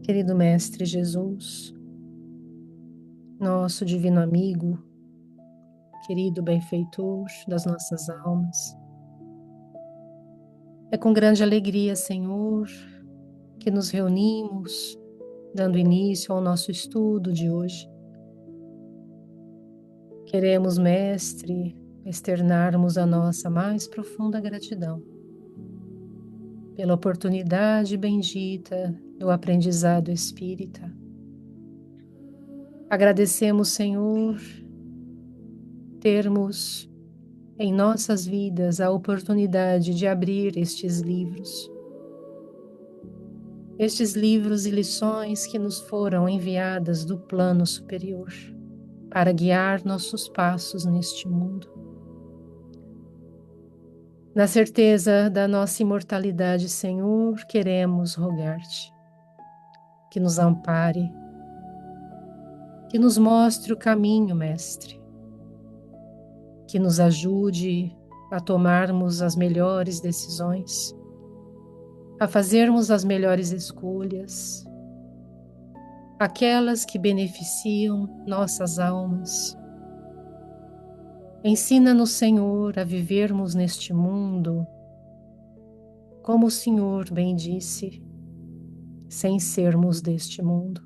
Querido Mestre Jesus, nosso divino amigo, querido benfeitor das nossas almas, é com grande alegria, Senhor, que nos reunimos, dando início ao nosso estudo de hoje. Queremos, Mestre, externarmos a nossa mais profunda gratidão pela oportunidade bendita do aprendizado espírita. Agradecemos, Senhor, termos em nossas vidas a oportunidade de abrir estes livros e lições que nos foram enviadas do plano superior para guiar nossos passos neste mundo. Na certeza da nossa imortalidade, Senhor, queremos rogar-te que nos ampare, que nos mostre o caminho, Mestre, que nos ajude a tomarmos as melhores decisões, a fazermos as melhores escolhas, aquelas que beneficiam nossas almas. Ensina-nos, Senhor, a vivermos neste mundo, como o Senhor bem disse, sem sermos deste mundo.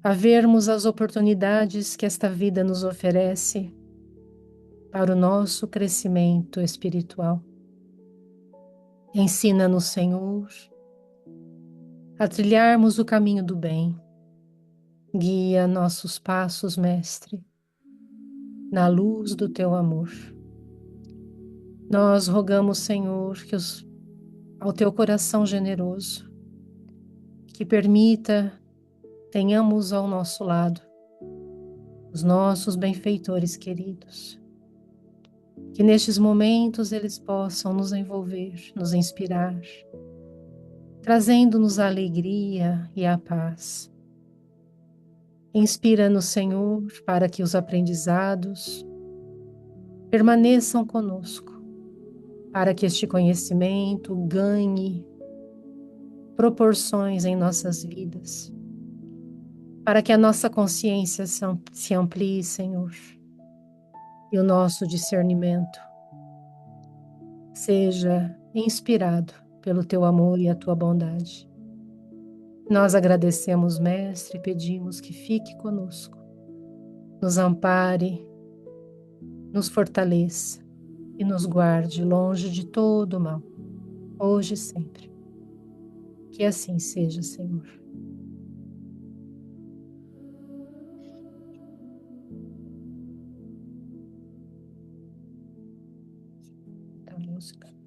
A vermos as oportunidades que esta vida nos oferece para o nosso crescimento espiritual. Ensina-nos, Senhor, a trilharmos o caminho do bem. Guia nossos passos, Mestre, na luz do teu amor. Nós rogamos, Senhor, que ao teu coração generoso, que permita tenhamos ao nosso lado os nossos benfeitores queridos, que nestes momentos eles possam nos envolver, nos inspirar, trazendo-nos a alegria e a paz. Inspira-nos, Senhor, para que os aprendizados permaneçam conosco, para que este conhecimento ganhe proporções em nossas vidas, para que a nossa consciência se amplie, Senhor, e o nosso discernimento seja inspirado pelo teu amor e a tua bondade. Nós agradecemos, Mestre, e pedimos que fique conosco, nos ampare, nos fortaleça e nos guarde longe de todo o mal, hoje e sempre. Que assim seja, Senhor. Tá, música.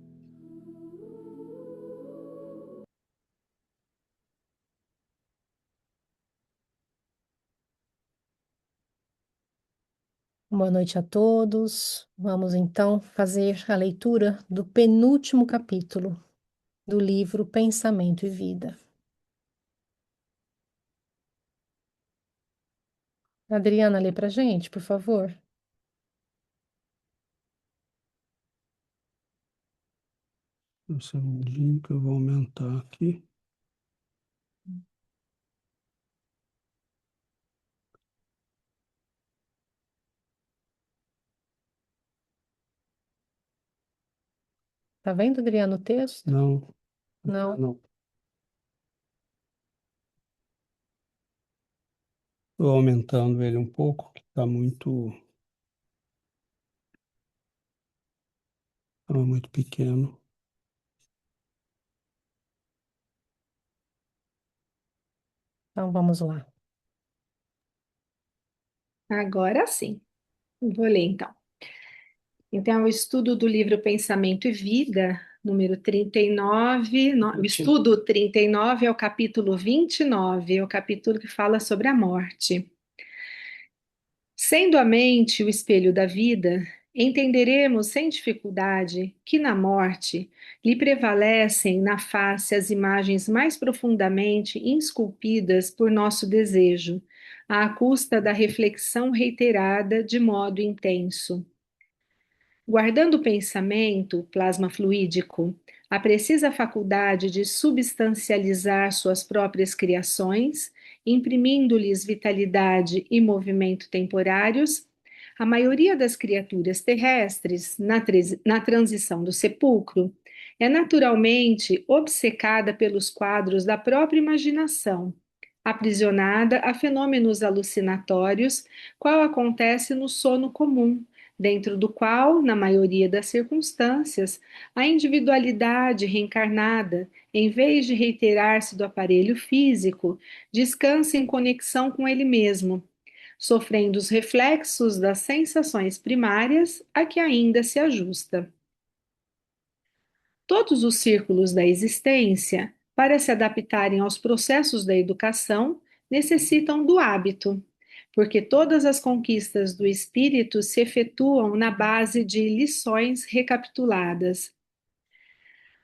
Boa noite a todos. Vamos então fazer a leitura do penúltimo capítulo do livro Pensamento e Vida. Adriana, lê pra gente, por favor. Um segundinho que eu vou aumentar aqui. Tá vendo, Adriana, o texto? Não, Não. não. Estou aumentando ele um pouco, que está muito pequeno. Então vamos lá. Agora sim, vou ler então. Então, o estudo do livro Pensamento e Vida, número 39, o estudo 39 é o capítulo 29, é o capítulo que fala sobre a morte. Sendo a mente o espelho da vida, entenderemos sem dificuldade que na morte lhe prevalecem na face as imagens mais profundamente esculpidas por nosso desejo, à custa da reflexão reiterada de modo intenso. Guardando o pensamento, plasma fluídico, a precisa faculdade de substancializar suas próprias criações, imprimindo-lhes vitalidade e movimento temporários, a maioria das criaturas terrestres, na transição do sepulcro, é naturalmente obcecada pelos quadros da própria imaginação, aprisionada a fenômenos alucinatórios, qual acontece no sono comum, dentro do qual, na maioria das circunstâncias, a individualidade reencarnada, em vez de reiterar-se do aparelho físico, descansa em conexão com ele mesmo, sofrendo os reflexos das sensações primárias a que ainda se ajusta. Todos os círculos da existência, para se adaptarem aos processos da educação, necessitam do hábito, porque todas as conquistas do espírito se efetuam na base de lições recapituladas.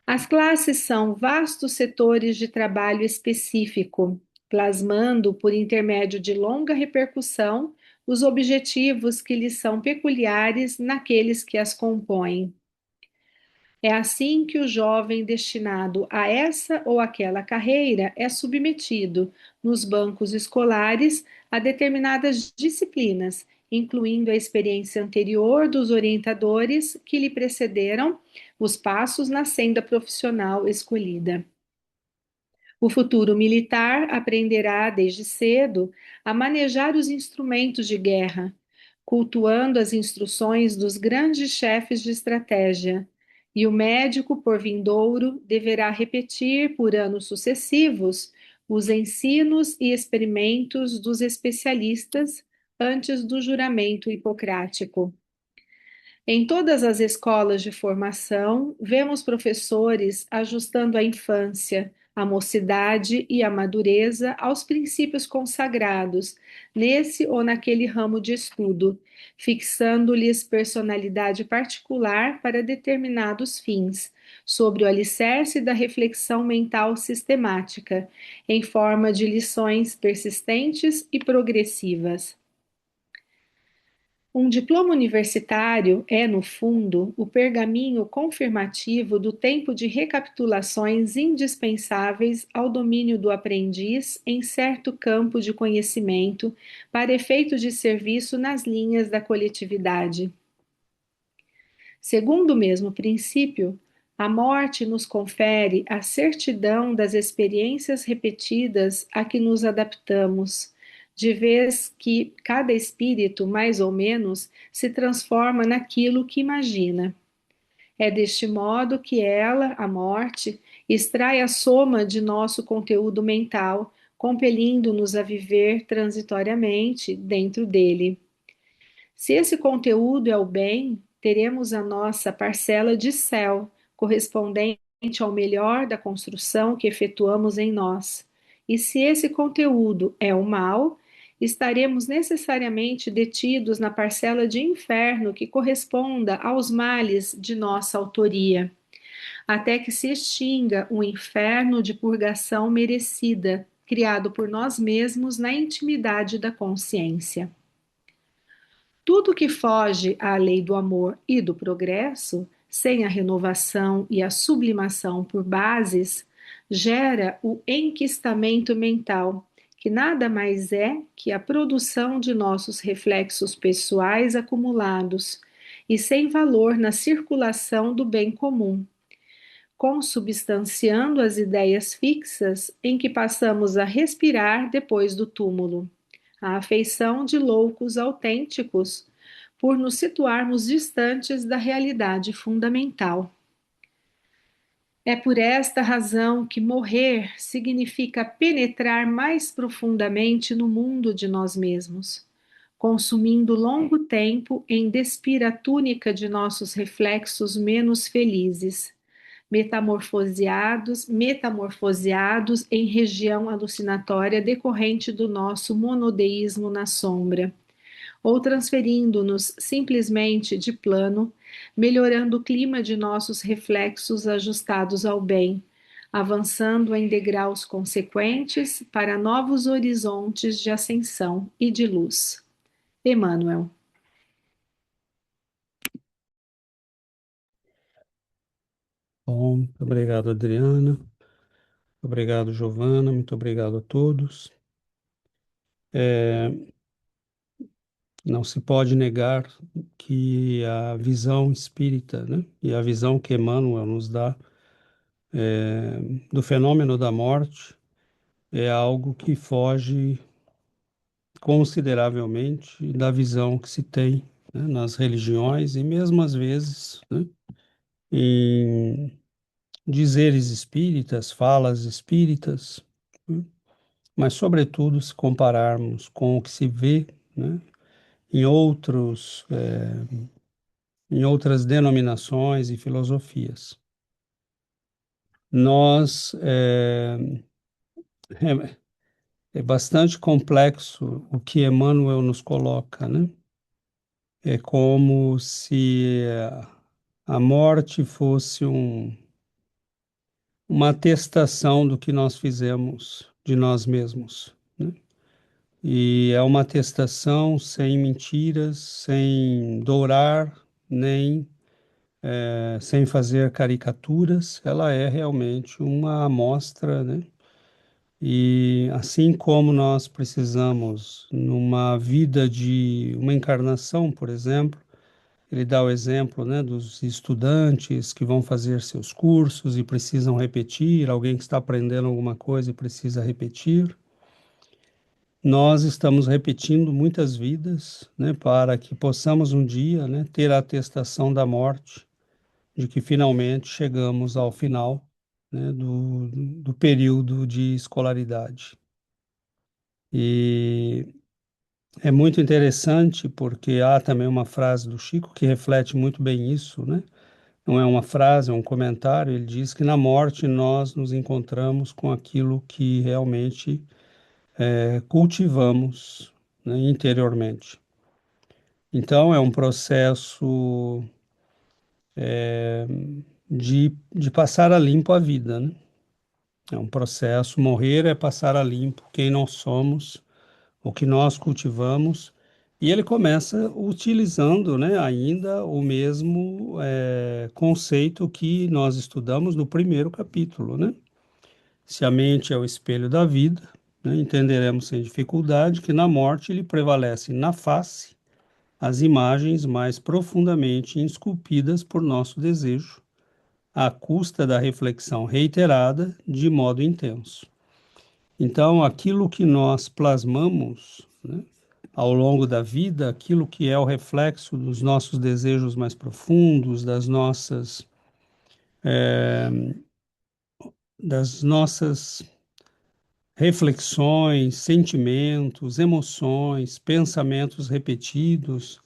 As classes são vastos setores de trabalho específico, plasmando, por intermédio de longa repercussão, os objetivos que lhes são peculiares naqueles que as compõem. É assim que o jovem destinado a essa ou aquela carreira é submetido, nos bancos escolares, a determinadas disciplinas, incluindo a experiência anterior dos orientadores que lhe precederam os passos na senda profissional escolhida. O futuro militar aprenderá desde cedo a manejar os instrumentos de guerra, cultuando as instruções dos grandes chefes de estratégia, e o médico, por vindouro, deverá repetir por anos sucessivos os ensinos e experimentos dos especialistas antes do juramento hipocrático. Em todas as escolas de formação, vemos professores ajustando a infância, a mocidade e a madureza aos princípios consagrados, nesse ou naquele ramo de estudo, fixando-lhes personalidade particular para determinados fins, sobre o alicerce da reflexão mental sistemática, em forma de lições persistentes e progressivas. Um diploma universitário é, no fundo, o pergaminho confirmativo do tempo de recapitulações indispensáveis ao domínio do aprendiz em certo campo de conhecimento para efeito de serviço nas linhas da coletividade. Segundo o mesmo princípio, a morte nos confere a certidão das experiências repetidas a que nos adaptamos, de vez que cada espírito, mais ou menos, se transforma naquilo que imagina. É deste modo que ela, a morte, extrai a soma de nosso conteúdo mental, compelindo-nos a viver transitoriamente dentro dele. Se esse conteúdo é o bem, teremos a nossa parcela de céu, correspondente ao melhor da construção que efetuamos em nós. E se esse conteúdo é o mal, estaremos necessariamente detidos na parcela de inferno que corresponda aos males de nossa autoria, até que se extinga o inferno de purgação merecida, criado por nós mesmos na intimidade da consciência. Tudo que foge à lei do amor e do progresso, sem a renovação e a sublimação por bases, gera o enquistamento mental, que nada mais é que a produção de nossos reflexos pessoais acumulados e sem valor na circulação do bem comum, consubstanciando as ideias fixas em que passamos a respirar depois do túmulo, a afeição de loucos autênticos, por nos situarmos distantes da realidade fundamental. É por esta razão que morrer significa penetrar mais profundamente no mundo de nós mesmos, consumindo longo tempo em despir a túnica de nossos reflexos menos felizes, metamorfoseados em região alucinatória decorrente do nosso monodeísmo na sombra, ou transferindo-nos simplesmente de plano, melhorando o clima de nossos reflexos ajustados ao bem, avançando em degraus consequentes para novos horizontes de ascensão e de luz. Emmanuel. Bom, muito obrigado, Adriana. Obrigado, Giovana. Muito obrigado a todos. É, não se pode negar que a visão espírita, né, e a visão que Emmanuel nos dá é, do fenômeno da morte é algo que foge consideravelmente da visão que se tem, né, nas religiões e mesmo às vezes, né, em dizeres espíritas, falas espíritas, né, mas sobretudo se compararmos com o que se vê, né, em em outras denominações e filosofias. Nós é, é bastante complexo o que Emmanuel nos coloca, né? É como se a morte fosse uma atestação do que nós fizemos de nós mesmos, né? E é uma atestação sem mentiras, sem dourar, nem sem fazer caricaturas. Ela é realmente uma amostra, né? E assim como nós precisamos, numa vida de uma encarnação, por exemplo, ele dá o exemplo, né, dos estudantes que vão fazer seus cursos e precisam repetir, alguém que está aprendendo alguma coisa e precisa repetir. Nós estamos repetindo muitas vidas, né, para que possamos um dia, né, ter a atestação da morte, de que finalmente chegamos ao final, né, do período de escolaridade. E é muito interessante porque há também uma frase do Chico que reflete muito bem isso, né? Não é uma frase, é um comentário. Ele diz que na morte nós nos encontramos com aquilo que realmente cultivamos, né, interiormente. Então é um processo de passar a limpo a vida, né? É um processo, morrer é passar a limpo quem nós somos, o que nós cultivamos, e ele começa utilizando, né, ainda o mesmo conceito que nós estudamos no primeiro capítulo, né? Se a mente é o espelho da vida, né, entenderemos sem dificuldade que na morte ele prevalece na face as imagens mais profundamente esculpidas por nosso desejo, à custa da reflexão reiterada de modo intenso. Então, aquilo que nós plasmamos, né, ao longo da vida, aquilo que é o reflexo dos nossos desejos mais profundos, das nossas reflexões, sentimentos, emoções, pensamentos repetidos,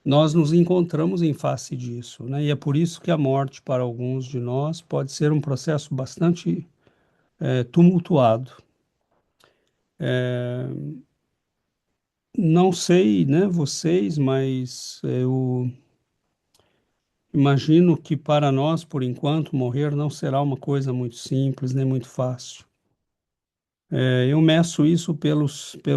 nós nos encontramos em face disso, né? E é por isso que a morte, para alguns de nós, pode ser um processo bastante tumultuado. Não sei, né, vocês, mas eu imagino que para nós, por enquanto, morrer não será uma coisa muito simples nem muito fácil. Eu meço isso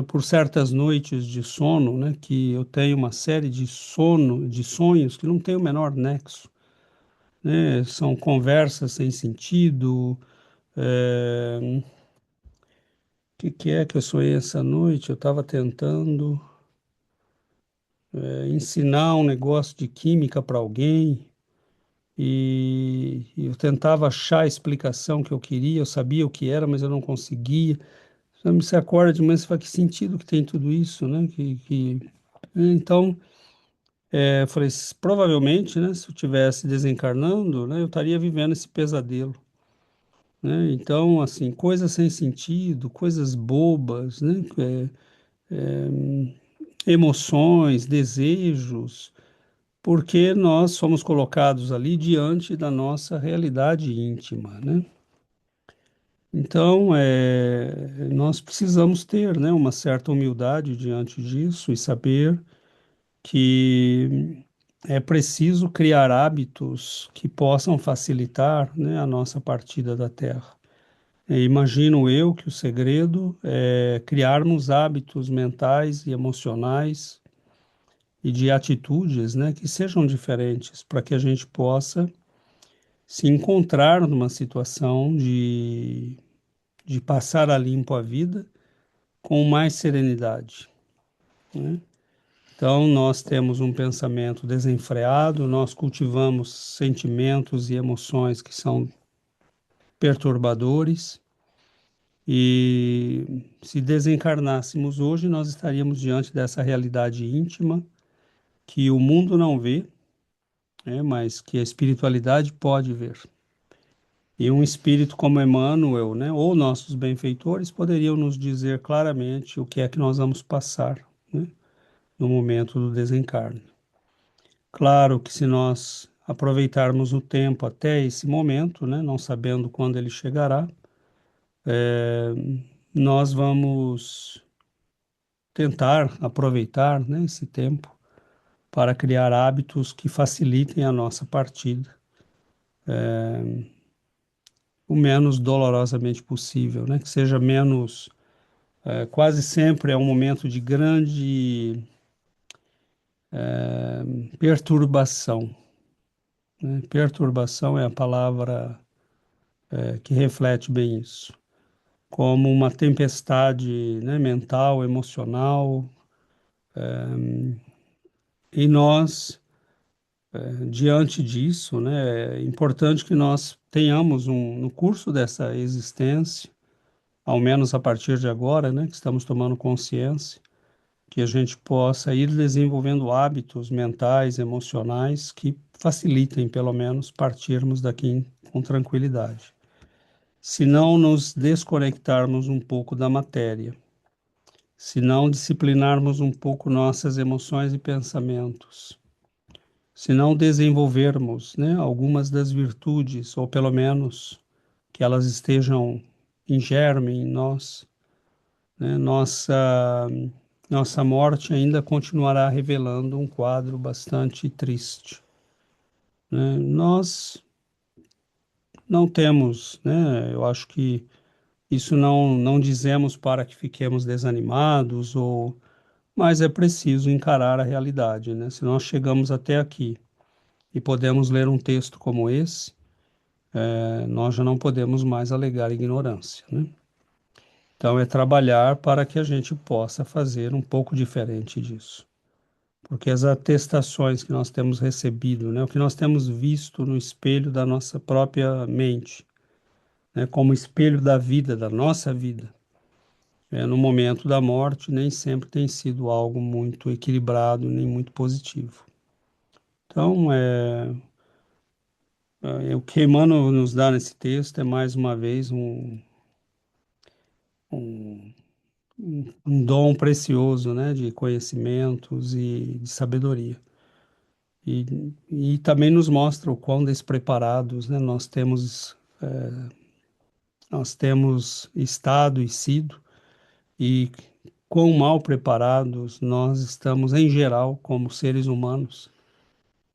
por certas noites de sono, né, que eu tenho uma série de sonhos que não tem o menor nexo, né, são conversas sem sentido. O que é que eu sonhei essa noite? Eu estava tentando ensinar um negócio de química para alguém e eu tentava achar a explicação que eu queria, eu sabia o que era, mas eu não conseguia. Você acorda de manhã e fala, que sentido que tem tudo isso, né? Então, eu falei, provavelmente, né, se eu tivesse desencarnando, né, eu estaria vivendo esse pesadelo, né? Então, assim, coisas sem sentido, coisas bobas, né? Emoções, desejos, porque nós somos colocados ali diante da nossa realidade íntima, né? Então, nós precisamos ter, né, uma certa humildade diante disso e saber que é preciso criar hábitos que possam facilitar, né, a nossa partida da Terra. Imagino eu que o segredo é criarmos hábitos mentais e emocionais e de atitudes, né, que sejam diferentes para que a gente possa se encontrar numa situação de passar a limpo a vida com mais serenidade, né? Então, nós temos um pensamento desenfreado, nós cultivamos sentimentos e emoções que são perturbadores, e se desencarnássemos hoje, nós estaríamos diante dessa realidade íntima que o mundo não vê, né, mas que a espiritualidade pode ver. E um espírito como Emmanuel, né, ou nossos benfeitores, poderiam nos dizer claramente o que é que nós vamos passar, né, no momento do desencarne. Claro que se nós aproveitarmos o tempo até esse momento, né, não sabendo quando ele chegará, nós vamos tentar aproveitar, né, esse tempo para criar hábitos que facilitem a nossa partida o menos dolorosamente possível, né, que seja menos. Quase sempre é um momento de grande perturbação, né? Perturbação é a palavra que reflete bem isso. Como uma tempestade, né, mental, emocional, e nós, diante disso, né, é importante que nós tenhamos no curso dessa existência, ao menos a partir de agora, né, que estamos tomando consciência, que a gente possa ir desenvolvendo hábitos mentais, emocionais que facilitem, pelo menos, partirmos daqui com tranquilidade. Se não nos desconectarmos um pouco da matéria, se não disciplinarmos um pouco nossas emoções e pensamentos, se não desenvolvermos, né, algumas das virtudes, ou pelo menos que elas estejam em germe em nós, né, nossa morte ainda continuará revelando um quadro bastante triste, né? Nós não temos, né? Eu acho que isso não dizemos para que fiquemos desanimados, mas é preciso encarar a realidade, né? Se nós chegamos até aqui e podemos ler um texto como esse, nós já não podemos mais alegar ignorância, né? Então é trabalhar para que a gente possa fazer um pouco diferente disso. Porque as atestações que nós temos recebido, né, o que nós temos visto no espelho da nossa própria mente, né, como espelho da vida, da nossa vida, no momento da morte, nem sempre tem sido algo muito equilibrado, nem muito positivo. Então, o que Emmanuel nos dá nesse texto é, mais uma vez, um, um dom precioso, né, de conhecimentos e de sabedoria. E também nos mostra o quão despreparados, né, nós temos estado e sido, e quão mal preparados nós estamos, em geral, como seres humanos,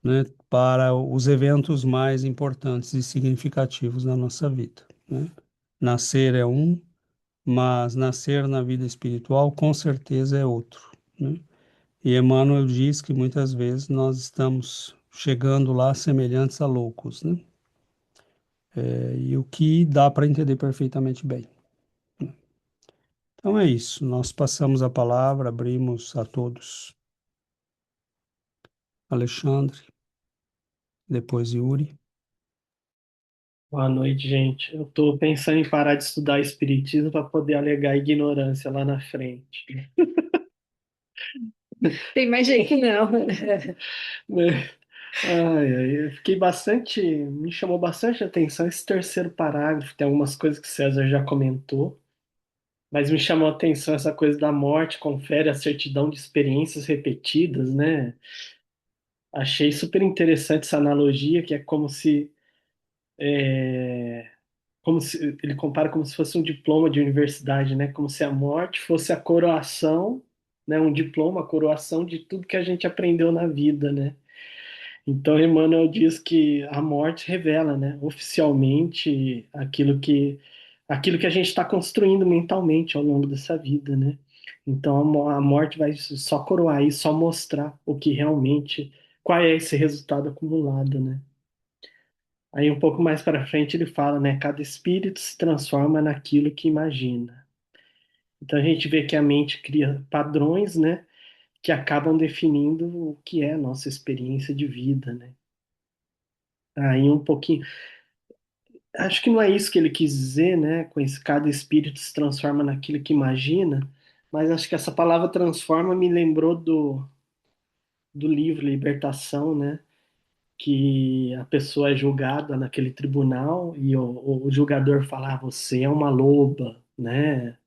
né, para os eventos mais importantes e significativos da nossa vida, né? Nascer é um, mas nascer na vida espiritual, com certeza, é outro, né? E Emmanuel diz que muitas vezes nós estamos chegando lá semelhantes a loucos, né? E o que dá para entender perfeitamente bem. Então é isso, nós passamos a palavra, abrimos a todos. Alexandre, depois Yuri. Boa noite, gente. Eu tô pensando em parar de estudar espiritismo para poder alegar ignorância lá na frente. Tem mais jeito, não. Né? Ai, ai, eu fiquei bastante, me chamou bastante atenção esse terceiro parágrafo. Tem algumas coisas que César já comentou, mas me chamou a atenção essa coisa da morte, confere a certidão de experiências repetidas, né? Achei super interessante essa analogia, que é como se ele compara como se fosse um diploma de universidade, né? Como se a morte fosse a coroação, né? Um diploma, a coroação de tudo que a gente aprendeu na vida, né? Então, Emmanuel diz que a morte revela, né? Oficialmente aquilo que a gente está construindo mentalmente ao longo dessa vida, né? Então, a morte vai só coroar e só mostrar o que realmente, qual é esse resultado acumulado, né? Aí um pouco mais para frente ele fala, né? Cada espírito se transforma naquilo que imagina. Então a gente vê que a mente cria padrões, né? Que acabam definindo o que é a nossa experiência de vida, né? Aí um pouquinho. Acho que não é isso que ele quis dizer, né? Com esse cada espírito se transforma naquilo que imagina, mas acho que essa palavra transforma me lembrou do livro Libertação, né? Que a pessoa é julgada naquele tribunal e o julgador fala, ah, você é uma loba, né?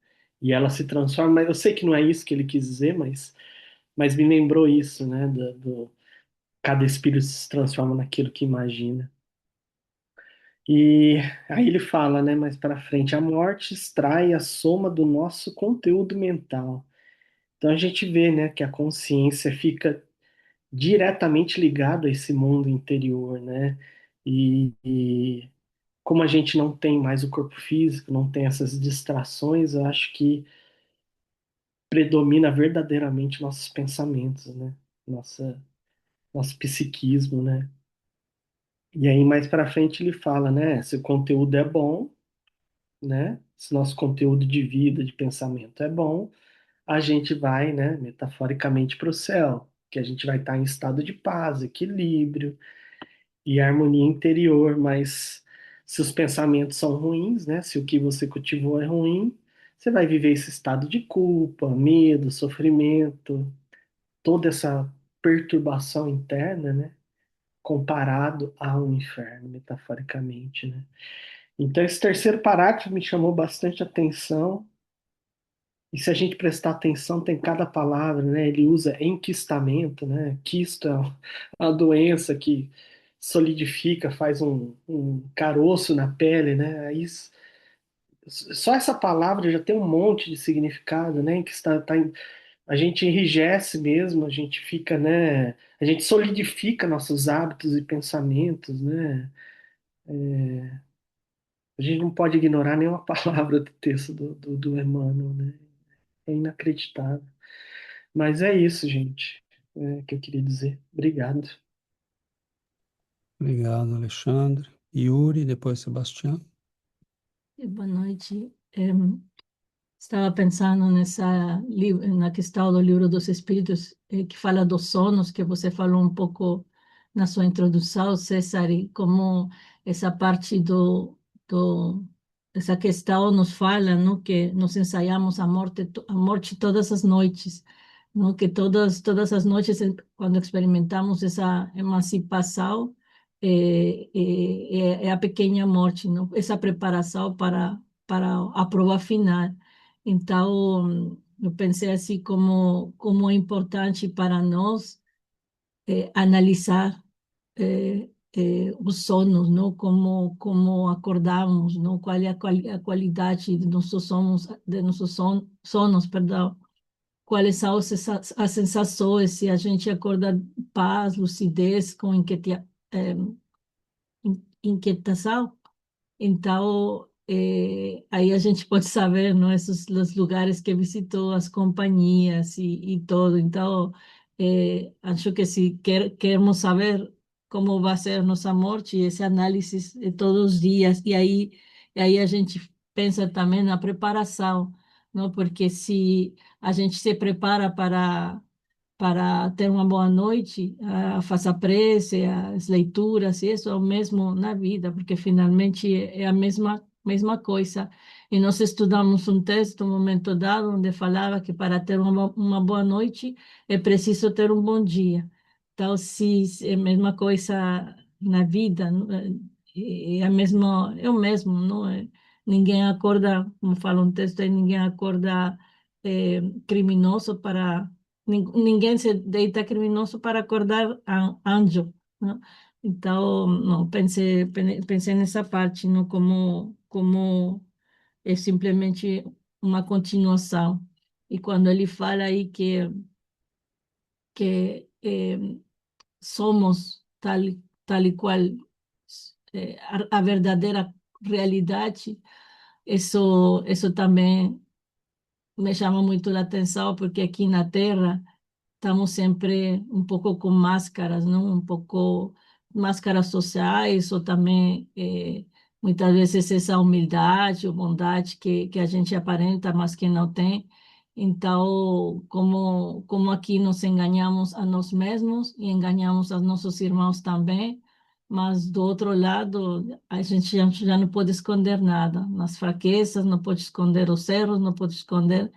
E ela se transforma, mas eu sei que não é isso que ele quis dizer, mas me lembrou isso, né? Cada espírito se transforma naquilo que imagina. E aí ele fala, né, mais para frente, a morte extrai a soma do nosso conteúdo mental. Então a gente vê, né, que a consciência fica diretamente ligada a esse mundo interior, né? E como a gente não tem mais o corpo físico, não tem essas distrações, eu acho que predomina verdadeiramente nossos pensamentos, né? Nossa, nosso psiquismo, né? E aí mais para frente ele fala, né, se o conteúdo é bom, né? Se nosso conteúdo de vida, de pensamento é bom, a gente vai, né, metaforicamente para o céu, que a gente vai estar em estado de paz, equilíbrio e harmonia interior, mas se os pensamentos são ruins, né, se o que você cultivou é ruim, você vai viver esse estado de culpa, medo, sofrimento, toda essa perturbação interna, né, comparado a um inferno, metaforicamente, né? Então, esse terceiro parágrafo me chamou bastante atenção. E se a gente prestar atenção, tem cada palavra, né? Ele usa enquistamento, né? Quisto é uma doença que solidifica, faz um caroço na pele, né? Só essa palavra já tem um monte de significado, né? A gente enrijece mesmo, a gente fica, né? A gente solidifica nossos hábitos e pensamentos, né? A gente não pode ignorar nenhuma palavra do texto do Emmanuel, né? É inacreditável. Mas é isso, gente, que eu queria dizer. Obrigado. Obrigado, Alexandre. Yuri, depois Sebastião. Boa noite. Estava pensando na questão do livro dos Espíritos, que fala dos sonos, que você falou um pouco na sua introdução, César, e como essa parte essa questão nos fala, não, que nós ensaiamos a morte todas as noites, não, que todas as noites, quando experimentamos essa emancipação, é a pequena morte, não? Essa preparação para a prova final. Então, eu pensei assim como é importante para nós analisar os sonos, não? Como acordamos, não? Qual é a qualidade de nossos sonos, perdão. Quais são as sensações, se a gente acorda paz, lucidez, com inquietação. Então, aí a gente pode saber, não, esses os lugares que visitou, as companhias e todo. Então, acho que se queremos saber como vai ser nossa morte, esse análise todos os dias, e aí a gente pensa também na preparação, não? Porque se a gente se prepara para ter uma boa noite, faça a prece, as leituras, e isso é o mesmo na vida, porque finalmente é a mesma coisa. E nós estudamos um texto, um momento dado, onde falava que para ter uma boa noite é preciso ter um bom dia. Então, se é a mesma coisa na vida, não é o mesmo, não é? Ninguém acorda, como fala um texto aí, ninguém acorda criminoso para ninguém se deita criminoso para acordar anjo, não? Então, não, pensei nessa parte, não, como é simplesmente uma continuação. E quando ele fala aí que somos tal e qual a verdadeira realidade, isso também me chama muito a atenção, porque aqui na Terra estamos sempre um pouco com máscaras, não? Um pouco máscaras sociais ou também muitas vezes essa humildade ou bondade que a gente aparenta, mas que não tem. Então, como aqui nos enganamos a nós mesmos e enganamos a nossos irmãos também, mas do outro lado, a gente já não pode esconder nada. Nas fraquezas, não pode esconder os erros, não pode esconder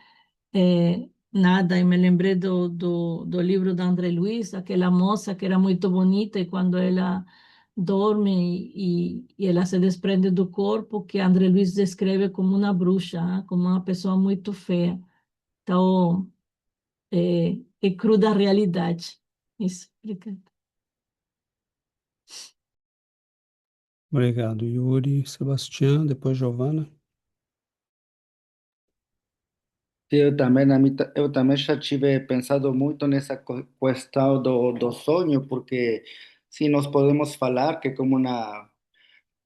nada. E me lembrei do livro da André Luiz, aquela moça que era muito bonita e quando ela dorme e ela se desprende do corpo, que André Luiz descreve como uma bruxa, como uma pessoa muito feia. Então, é cru da realidade. Isso, obrigada. Obrigado, Yuri, Sebastião, depois Giovana. Eu também já tive pensado muito nessa questão do sonho, porque se nós podemos falar que como uma,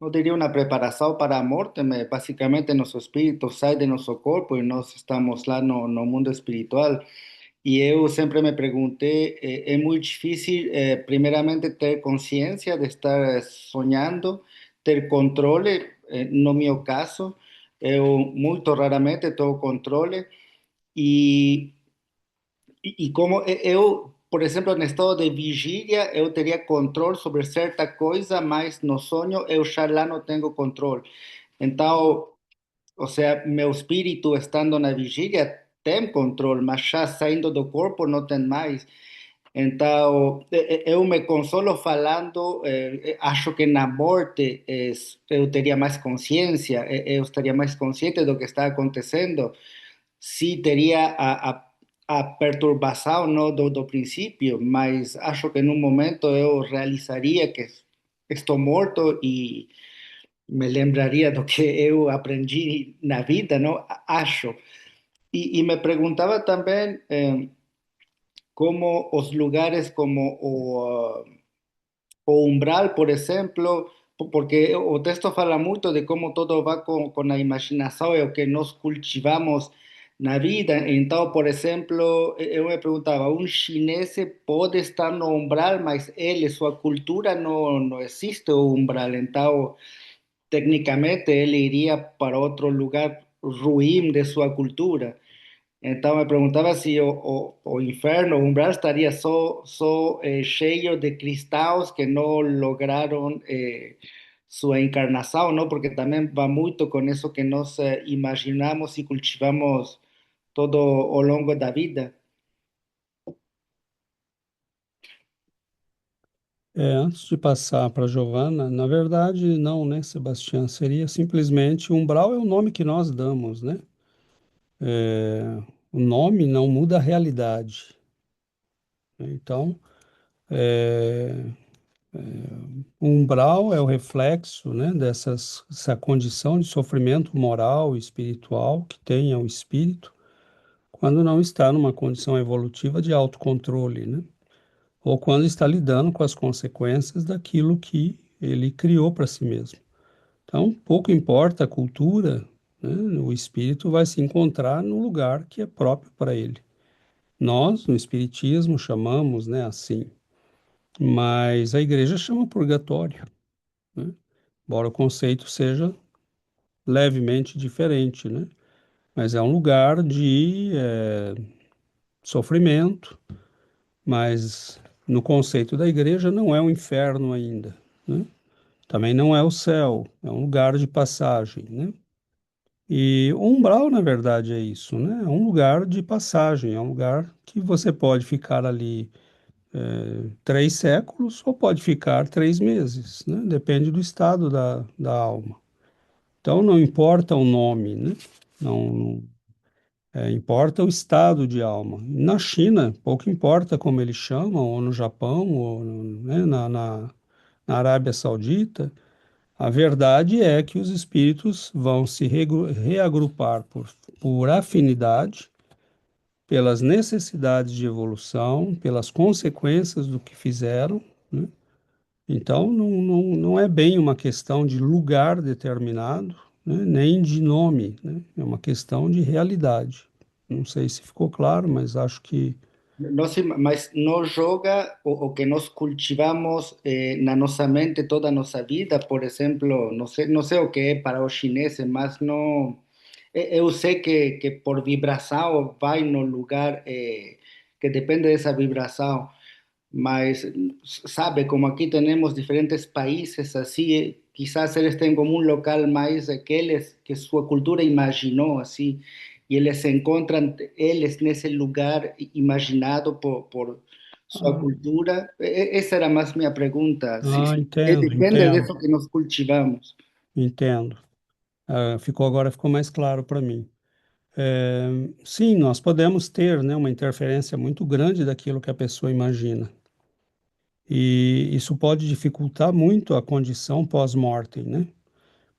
não diria uma preparação para a morte, mas basicamente nosso espírito sai de nosso corpo e nós estamos lá no mundo espiritual. E eu sempre me perguntei, é muito difícil, primeiramente, ter consciência de estar sonhando, ter controle, no meu caso, eu muito raramente tenho controle, e, e como eu, por exemplo, no estado de vigília, eu teria controle sobre certa coisa, mas no sonho eu já lá não tenho controle. Então, ou seja, meu espírito estando na vigília tem controle, mas já saindo do corpo não tem mais. Então, eu me consolo falando, acho que na morte eu teria mais consciência, eu estaria mais consciente do que está acontecendo, se teria a perturbação não, do princípio, mas acho que num momento eu realizaria que estou morto e me lembraria do que eu aprendi na vida, não? Acho. E me perguntava também como os lugares como o umbral, por exemplo, porque o texto fala muito de como todo vai com a imaginação e o que nós cultivamos na vida. Então, por exemplo, eu me perguntava, um chinês pode estar no umbral, mas ele, sua cultura não existe o umbral. Então, tecnicamente, ele iria para outro lugar ruim de sua cultura. Então me perguntava se o inferno, o umbral estaria só cheio de cristãos que não lograram sua encarnação, não? Porque também vai muito com isso que nós imaginamos e cultivamos todo ao longo da vida. Antes de passar para Giovana, na verdade, não, né, Sebastião? Seria simplesmente umbral é o nome que nós damos, né? É, o nome não muda a realidade. Então, é, o umbral é o reflexo, né, dessa condição de sofrimento moral e espiritual que tem o espírito quando não está numa condição evolutiva de autocontrole, né? Ou quando está lidando com as consequências daquilo que ele criou para si mesmo. Então, pouco importa a cultura, né? O espírito vai se encontrar no lugar que é próprio para ele. Nós, no espiritismo, chamamos, né, assim, mas a igreja chama purgatório, né? Embora o conceito seja levemente diferente, né? Mas é um lugar de sofrimento, mas no conceito da igreja não é o inferno ainda, né? Também não é o céu, é um lugar de passagem, né? E o umbral, na verdade, é isso, né? É um lugar de passagem, é um lugar que você pode ficar ali 3 séculos ou pode ficar 3 meses, né? Depende do estado da alma. Então, não importa o nome, né? Não, importa o estado de alma. Na China, pouco importa como eles chamam, ou no Japão, ou né, na Arábia Saudita, a verdade é que os espíritos vão se reagrupar por afinidade, pelas necessidades de evolução, pelas consequências do que fizeram, né? Então, não é bem uma questão de lugar determinado, né? Nem de nome, né? É uma questão de realidade. Não sei se ficou claro, mas acho que Mas não joga o que nós cultivamos na nossa mente toda a nossa vida, por exemplo, não sei o que é para os chineses, mas não, eu sei que por vibração vai no lugar que depende dessa vibração, mas sabe, como aqui temos diferentes países, assim, quizás eles têm como um local mais aqueles que sua cultura imaginou, assim, e eles se encontram, eles nesse lugar imaginado por sua Ah, cultura. Essa era mais minha pergunta, se entendo, depende entendo, disso que nós cultivamos. entendo. Agora ficou mais claro para mim. É, sim, nós podemos ter, né, uma interferência muito grande daquilo que a pessoa imagina. E isso pode dificultar muito a condição pós-mortem, né?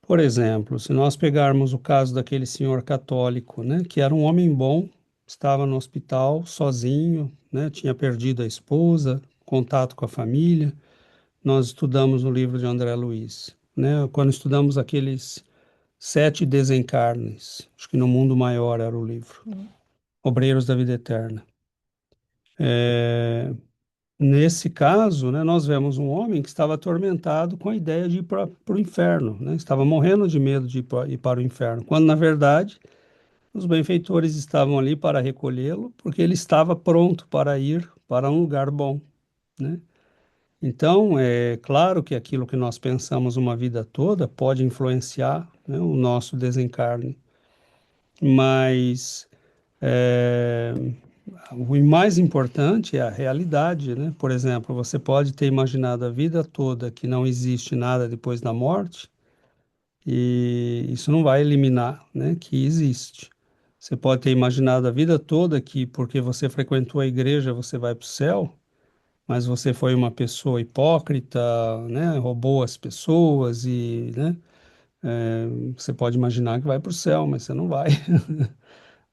Por exemplo, se nós pegarmos o caso daquele senhor católico, né, que era um homem bom, estava no hospital sozinho, né, tinha perdido a esposa, contato com a família. Nós estudamos no livro de André Luiz, né, quando estudamos aqueles 7 desencarnes, acho que no mundo maior era o livro, Obreiros da Vida Eterna. Nesse caso, né, nós vemos um homem que estava atormentado com a ideia de ir para o inferno, né, estava morrendo de medo de ir para o inferno, quando na verdade os benfeitores estavam ali para recolhê-lo, porque ele estava pronto para ir para um lugar bom, né? Então, é claro que aquilo que nós pensamos uma vida toda pode influenciar, né, o nosso desencarne, mas é, o mais importante é a realidade, né? Por exemplo, você pode ter imaginado a vida toda que não existe nada depois da morte, e isso não vai eliminar, né, que existe. Você pode ter imaginado a vida toda que porque você frequentou a igreja você vai para o céu, mas você foi uma pessoa hipócrita, né, roubou as pessoas e, né, você pode imaginar que vai para o céu, mas você não vai,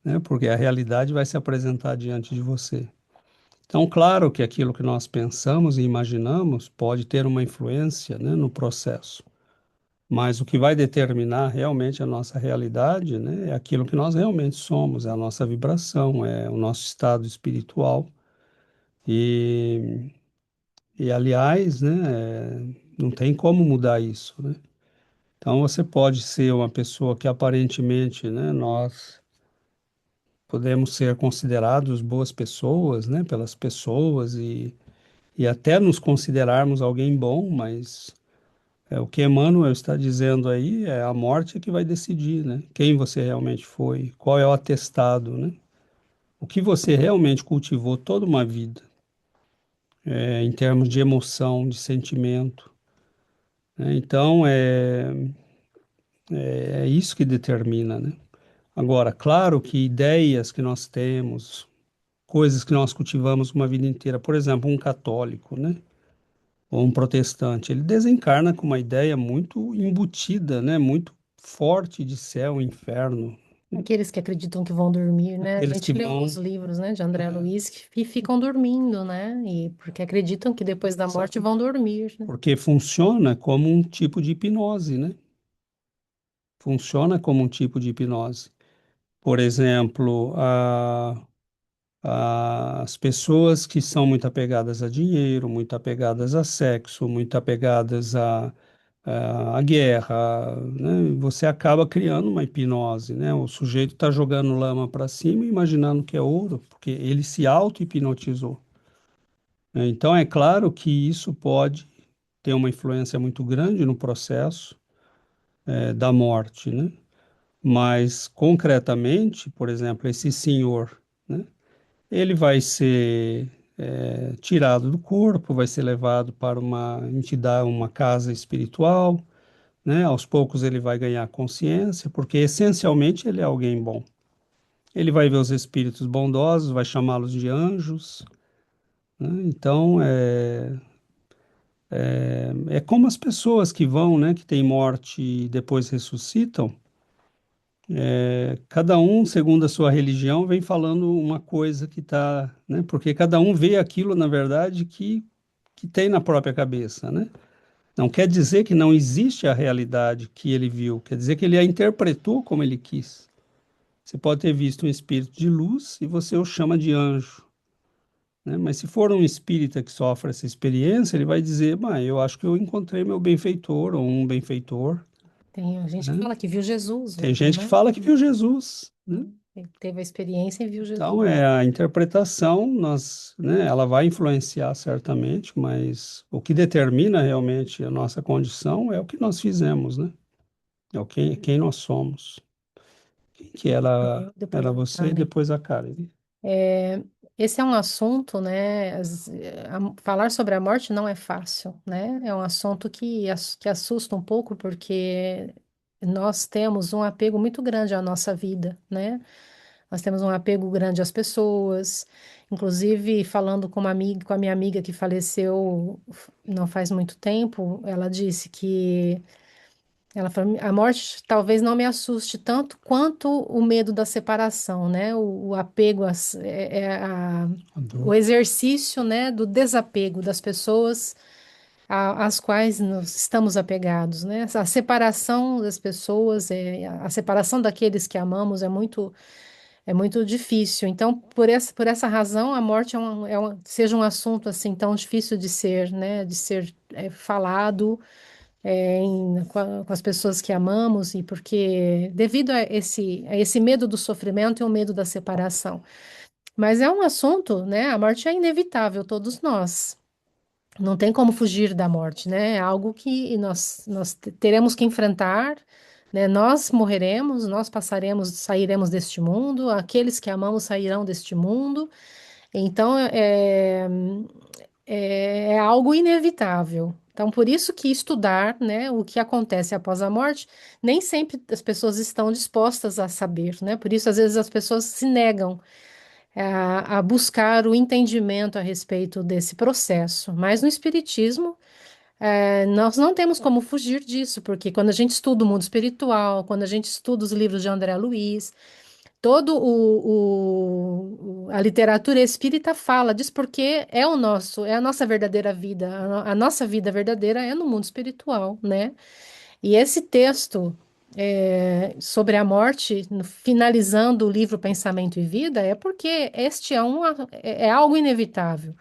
né, porque a realidade vai se apresentar diante de você. Então, claro que aquilo que nós pensamos e imaginamos pode ter uma influência, né, no processo. Mas o que vai determinar realmente a nossa realidade, né, é aquilo que nós realmente somos, é a nossa vibração, é o nosso estado espiritual. E, aliás, né, não tem como mudar isso, né? Então você pode ser uma pessoa que aparentemente, né, nós podemos ser considerados boas pessoas, né, pelas pessoas e até nos considerarmos alguém bom, mas o que Emmanuel está dizendo aí é a morte que vai decidir, né? Quem você realmente foi, qual é o atestado, né? O que você realmente cultivou toda uma vida, em termos de emoção, de sentimento, né? Então, é isso que determina, né? Agora, claro que ideias que nós temos, coisas que nós cultivamos uma vida inteira, por exemplo, um católico, né? Ou um protestante, ele desencarna com uma ideia muito embutida, né? Muito forte de céu, inferno. Aqueles que acreditam que vão dormir, né? A Aqueles que gente leu vão. os livros, né, de André Luiz que ficam dormindo, né? E porque acreditam que depois da morte vão dormir, né? Porque funciona como um tipo de hipnose, né? Funciona como um tipo de hipnose. Por exemplo, as pessoas que são muito apegadas a dinheiro, muito apegadas a sexo, muito apegadas à guerra, né? Você acaba criando uma hipnose, né? O sujeito está jogando lama para cima, imaginando que é ouro, porque ele se auto-hipnotizou, né? Então, é claro que isso pode ter uma influência muito grande no processo, da morte, né? Mas, concretamente, por exemplo, esse senhor, né? Ele vai ser tirado do corpo, vai ser levado para uma entidade, uma casa espiritual, né? Aos poucos ele vai ganhar consciência, porque essencialmente ele é alguém bom. Ele vai ver os espíritos bondosos, vai chamá-los de anjos, né? Então, é como as pessoas que vão, né, que têm morte e depois ressuscitam. Cada um, segundo a sua religião, vem falando uma coisa que está, né? Porque cada um vê aquilo, na verdade, que tem na própria cabeça, né? Não quer dizer que não existe a realidade que ele viu, quer dizer que ele a interpretou como ele quis. Você pode ter visto um espírito de luz e você o chama de anjo, né? Mas se for um espírita que sofre essa experiência, ele vai dizer, mas eu acho que eu encontrei meu benfeitor ou um benfeitor, Tem gente que né? fala que viu Jesus Tem mesmo, gente que né? fala que viu Jesus, né? Ele teve a experiência e viu Então, Jesus. é a interpretação, né, ela vai influenciar certamente, mas o que determina realmente a nossa condição é o que nós fizemos, né? É quem nós somos. Quem que Depois era a você e Karen. depois a Karen. É, esse é um assunto, né? Falar sobre a morte não é fácil, né? É um assunto que assusta um pouco, porque nós temos um apego muito grande à nossa vida, né? Nós temos um apego grande às pessoas. Inclusive, falando com uma amiga, com a minha amiga que faleceu não faz muito tempo, ela disse que ela falou, a morte talvez não me assuste tanto quanto o medo da separação, né? O apego, A o dor. exercício, né, do desapego das pessoas às quais nós estamos apegados, né? A separação das pessoas, a separação daqueles que amamos é muito difícil. Então, por essa razão, a morte seja um assunto assim tão difícil de ser, né, de ser falado com as pessoas que amamos e porque devido a esse medo do sofrimento e o medo da separação. Mas é um assunto, né? A morte é inevitável, todos nós. Não tem como fugir da morte, né? É algo que nós teremos que enfrentar, né? Nós morreremos, nós passaremos, sairemos deste mundo, aqueles que amamos sairão deste mundo. Então, é algo inevitável. Então, por isso que estudar, né, o que acontece após a morte, nem sempre as pessoas estão dispostas a saber, né? Por isso, às vezes, as pessoas se negam a buscar o entendimento a respeito desse processo. Mas no Espiritismo, nós não temos como fugir disso, porque quando a gente estuda o mundo espiritual, quando a gente estuda os livros de André Luiz, todo a literatura espírita fala disso porque é a nossa verdadeira vida, a nossa vida verdadeira é no mundo espiritual, né? E esse texto sobre a morte, finalizando o livro Pensamento e Vida, é porque este é algo inevitável.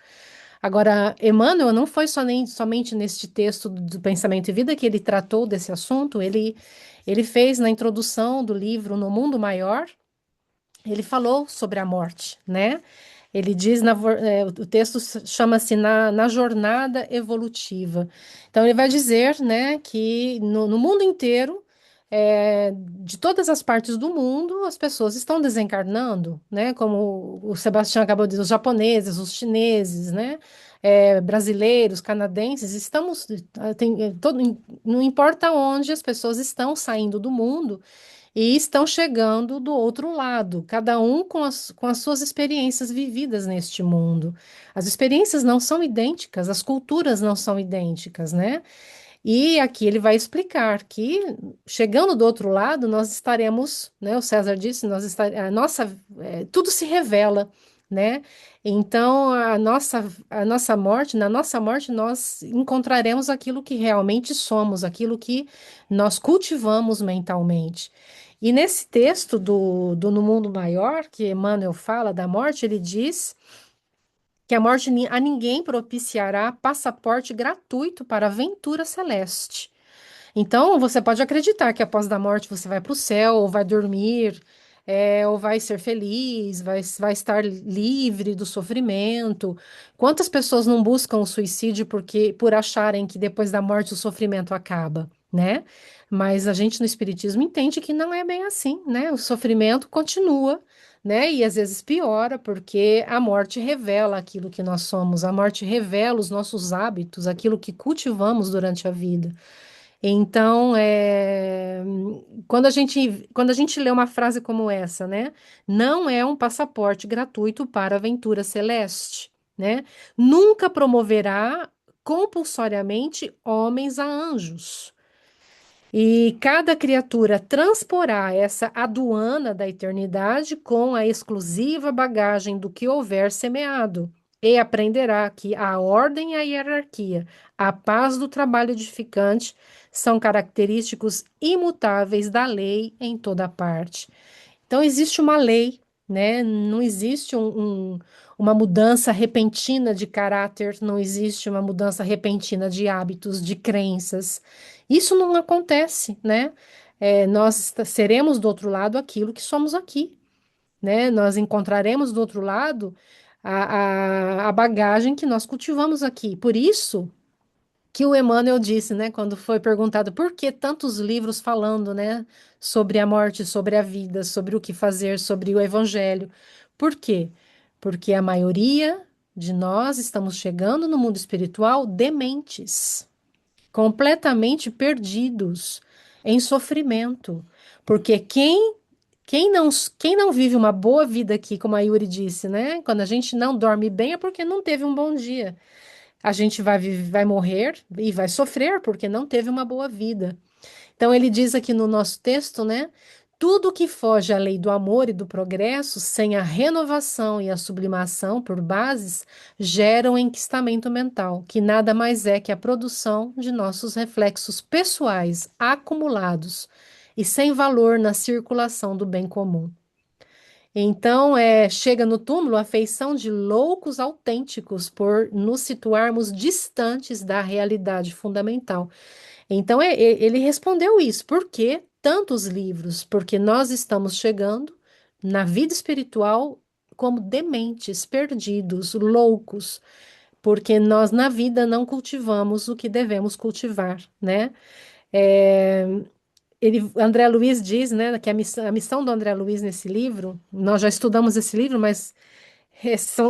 Agora, Emmanuel não foi somente neste texto do Pensamento e Vida que ele tratou desse assunto, ele fez na introdução do livro No Mundo Maior, ele falou sobre a morte, né? Ele diz, o texto chama-se na jornada evolutiva. Então, ele vai dizer, né, que no mundo inteiro, de todas as partes do mundo, as pessoas estão desencarnando, né? Como o Sebastião acabou de dizer, os japoneses, os chineses, né? Brasileiros, canadenses, não importa onde as pessoas estão saindo do mundo, e estão chegando do outro lado, cada um com as suas experiências vividas neste mundo. As experiências não são idênticas, as culturas não são idênticas, né? E aqui ele vai explicar que, chegando do outro lado, nós estaremos, né? O César disse, tudo se revela, né? Então, a nossa morte, na nossa morte, nós encontraremos aquilo que realmente somos, aquilo que nós cultivamos mentalmente. E nesse texto do No Mundo Maior, que Emmanuel fala da morte, ele diz que a morte a ninguém propiciará passaporte gratuito para a aventura celeste. Então, você pode acreditar que após a morte você vai para o céu, ou vai dormir, ou vai ser feliz, vai estar livre do sofrimento. Quantas pessoas não buscam o suicídio por acharem que depois da morte o sofrimento acaba, né? Mas a gente no Espiritismo entende que não é bem assim, né? O sofrimento continua, né? E às vezes piora, porque a morte revela aquilo que nós somos, a morte revela os nossos hábitos, aquilo que cultivamos durante a vida. Então, quando a gente lê uma frase como essa, né? Não é um passaporte gratuito para a aventura celeste, né? Nunca promoverá compulsoriamente homens a anjos. E cada criatura transporá essa aduana da eternidade com a exclusiva bagagem do que houver semeado, e aprenderá que a ordem e a hierarquia, a paz do trabalho edificante, são característicos imutáveis da lei em toda parte. Então, existe uma lei, né? Não existe uma mudança repentina de caráter, não existe uma mudança repentina de hábitos, de crenças. Isso não acontece, né? Nós seremos do outro lado aquilo que somos aqui, né? Nós encontraremos do outro lado a bagagem que nós cultivamos aqui. Por isso que o Emmanuel disse, né, quando foi perguntado por que tantos livros falando, né, sobre a morte, sobre a vida, sobre o que fazer, sobre o evangelho. Por quê? Porque a maioria de nós estamos chegando no mundo espiritual dementes, completamente perdidos, em sofrimento. Porque quem não vive uma boa vida aqui, como a Yuri disse, né? Quando a gente não dorme bem é porque não teve um bom dia. A gente vai morrer e vai sofrer porque não teve uma boa vida. Então, ele diz aqui no nosso texto, né? Tudo que foge à lei do amor e do progresso, sem a renovação e a sublimação por bases, gera um enquistamento mental, que nada mais é que a produção de nossos reflexos pessoais acumulados e sem valor na circulação do bem comum. Então, chega no túmulo a feição de loucos autênticos por nos situarmos distantes da realidade fundamental. Então, ele respondeu isso. Por que tantos livros? Porque nós estamos chegando na vida espiritual como dementes, perdidos, loucos, porque nós na vida não cultivamos o que devemos cultivar, né? É, André Luiz diz, né, que a missão do André Luiz nesse livro, nós já estudamos esse livro, mas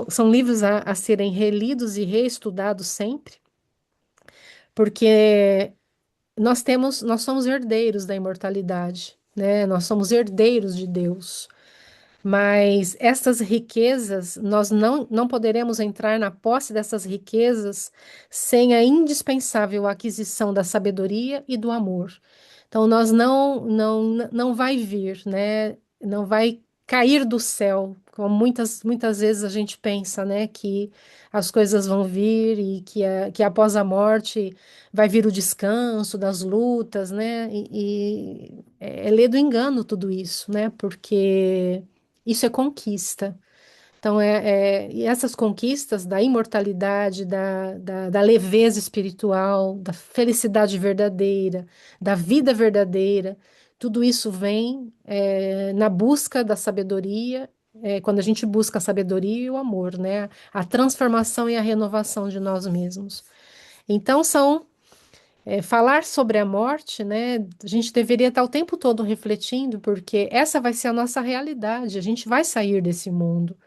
são livros a serem relidos e reestudados sempre, porque nós somos herdeiros da imortalidade, né? Nós somos herdeiros de Deus. Mas essas riquezas, nós não poderemos entrar na posse dessas riquezas sem a indispensável aquisição da sabedoria e do amor. Então, nós não vai vir, né? Não vai cair do céu, como muitas vezes a gente pensa, né? Que as coisas vão vir e que após a morte vai vir o descanso das lutas, né? E é ler do engano tudo isso, né? Porque isso é conquista. Então, e essas conquistas da imortalidade, da leveza espiritual, da felicidade verdadeira, da vida verdadeira, tudo isso vem na busca da sabedoria, quando a gente busca a sabedoria e o amor, né? A transformação e a renovação de nós mesmos. Então, falar sobre a morte, né? A gente deveria estar o tempo todo refletindo, porque essa vai ser a nossa realidade. A gente vai sair desse mundo,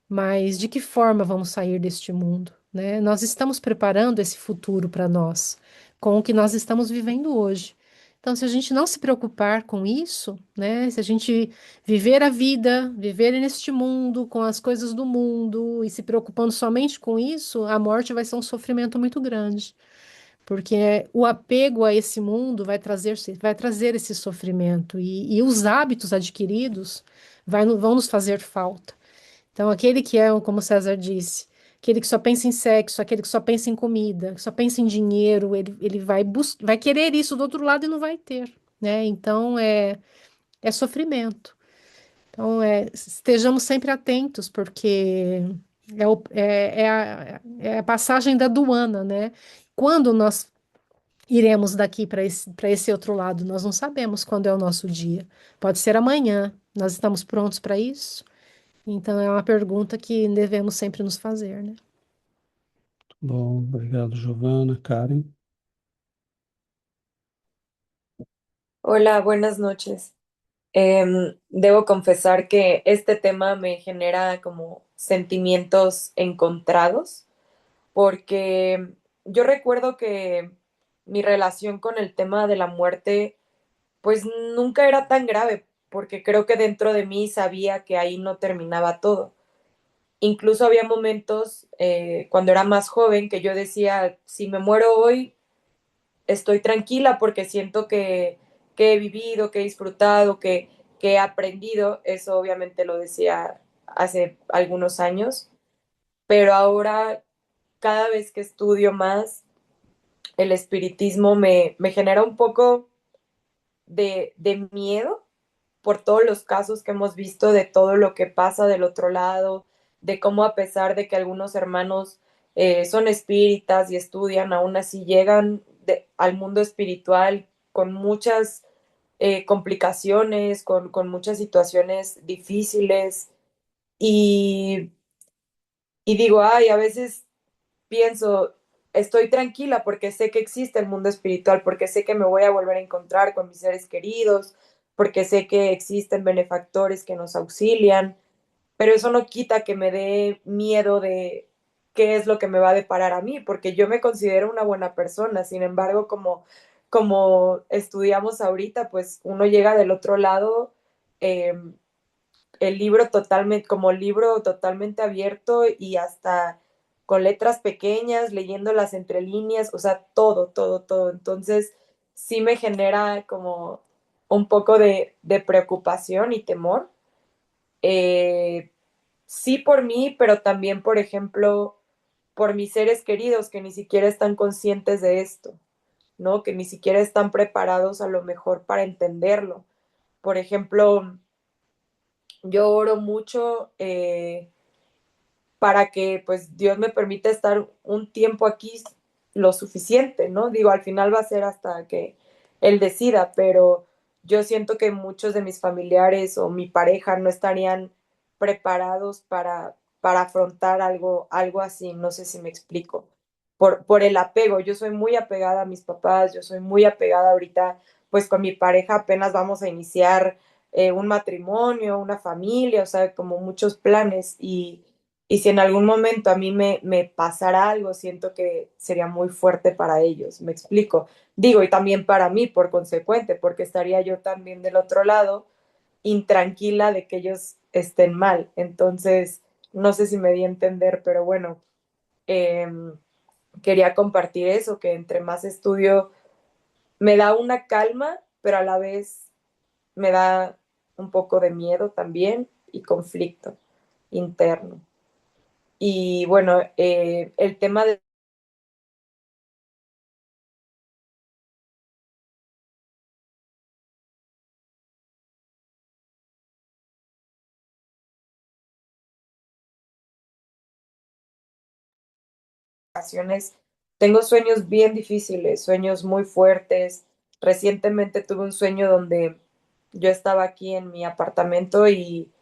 mas de que forma vamos sair deste mundo, né? Nós estamos preparando esse futuro para nós, com o que nós estamos vivendo hoje. Então, se a gente não se preocupar com isso, né? Se a gente viver a vida, viver neste mundo, com as coisas do mundo e se preocupando somente com isso, a morte vai ser um sofrimento muito grande. Porque o apego a esse mundo vai trazer esse sofrimento e os hábitos adquiridos vão nos fazer falta. Então, aquele que é, como César disse, aquele que só pensa em sexo, aquele que só pensa em comida, que só pensa em dinheiro, ele vai querer isso do outro lado e não vai ter, né? Então, é sofrimento. Então, estejamos sempre atentos, porque é a passagem da aduana, né? Quando nós iremos daqui para esse outro lado? Nós não sabemos quando é o nosso dia. Pode ser amanhã. Nós estamos prontos para isso? Então, é uma pergunta que devemos sempre nos fazer, né? Bom, obrigado, Giovana, Karen. Hola, buenas noches. Debo confesar que este tema me genera como sentimientos encontrados, porque yo recuerdo que mi relación con el tema de la muerte, pues nunca era tan grave, porque creo que dentro de mí sabía que ahí no terminaba todo. Incluso había momentos cuando era más joven que yo decía, si me muero hoy, estoy tranquila porque siento que he vivido, que he disfrutado, que he aprendido. Eso obviamente lo decía hace algunos años, pero ahora cada vez que estudio más, el espiritismo me genera un poco de miedo por todos los casos que hemos visto de todo lo que pasa del otro lado, de cómo a pesar de que algunos hermanos son espíritas y estudian, aún así llegan al mundo espiritual con muchas complicaciones, con muchas situaciones difíciles y, y digo, ay, a veces pienso, estoy tranquila porque sé que existe el mundo espiritual, porque sé que me voy a volver a encontrar con mis seres queridos, porque sé que existen benefactores que nos auxilian, pero eso no quita que me dé miedo de qué es lo que me va a deparar a mí, porque yo me considero una buena persona, sin embargo, como estudiamos ahorita, pues uno llega del otro lado, eh, el libro totalmente, como libro totalmente abierto y hasta con letras pequeñas, leyéndolas entre líneas, o sea, todo, todo, todo. Entonces, sí me genera como un poco de preocupación y temor. Eh, sí por mí, pero también, por ejemplo, por mis seres queridos que ni siquiera están conscientes de esto, ¿no? Que ni siquiera están preparados a lo mejor para entenderlo. Por ejemplo, yo oro mucho para que pues Dios me permita estar un tiempo aquí lo suficiente, ¿no? Digo, al final va a ser hasta que Él decida, pero yo siento que muchos de mis familiares o mi pareja no estarían preparados para afrontar algo así, no sé si me explico. Por el apego, yo soy muy apegada a mis papás, yo soy muy apegada ahorita, pues con mi pareja apenas vamos a iniciar un matrimonio, una familia, o sea, como muchos planes y si en algún momento a mí me pasara algo, siento que sería muy fuerte para ellos, me explico. Digo, y también para mí, por consecuente, porque estaría yo también del otro lado, intranquila de que ellos estén mal. Entonces, no sé si me di a entender, pero bueno, eh, quería compartir eso, que entre más estudio me da una calma, pero a la vez me da un poco de miedo también y conflicto interno. Y bueno, el tema de vacaciones, tengo sueños bien difíciles, sueños muy fuertes. Recientemente tuve un sueño donde yo estaba aquí en mi apartamento y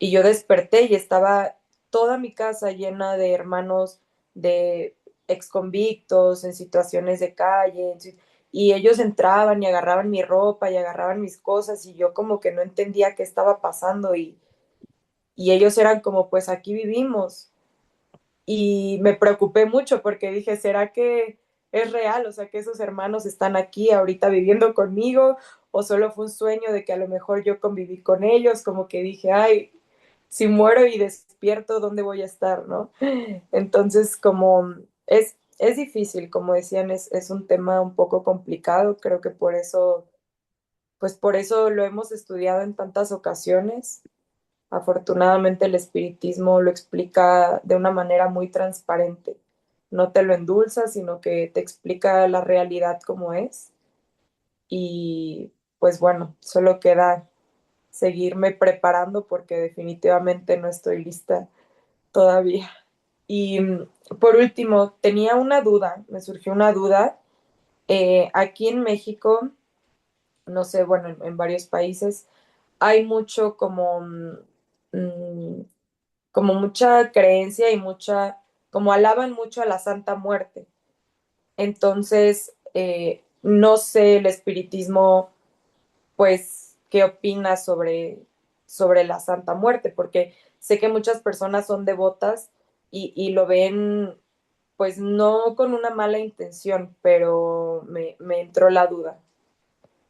yo desperté y estaba toda mi casa llena de hermanos de exconvictos en situaciones de calle y ellos entraban y agarraban mi ropa y agarraban mis cosas y yo como que no entendía qué estaba pasando y ellos eran como pues aquí vivimos y me preocupé mucho porque dije, ¿será que es real? O sea, que esos hermanos están aquí ahorita viviendo conmigo o solo fue un sueño de que a lo mejor yo conviví con ellos, como que dije, ay, si muero y despierto, ¿dónde voy a estar, no? Entonces, como es difícil, como decían, es un tema un poco complicado, creo que por eso, pues por eso lo hemos estudiado en tantas ocasiones. Afortunadamente el espiritismo lo explica de una manera muy transparente. No te lo endulza, sino que te explica la realidad como es. Y pues bueno, solo queda seguirme preparando porque definitivamente no estoy lista todavía. Y por último, tenía una duda, me surgió una duda. Aquí en México, no sé, bueno, en varios países, hay mucho mm, como mucha creencia y mucha, como alaban mucho a la Santa Muerte. Entonces, no sé el espiritismo, pues, qué opina sobre la Santa Muerte, porque sé que muchas personas son devotas y lo ven, pues, no con una mala intención, pero me entró la duda.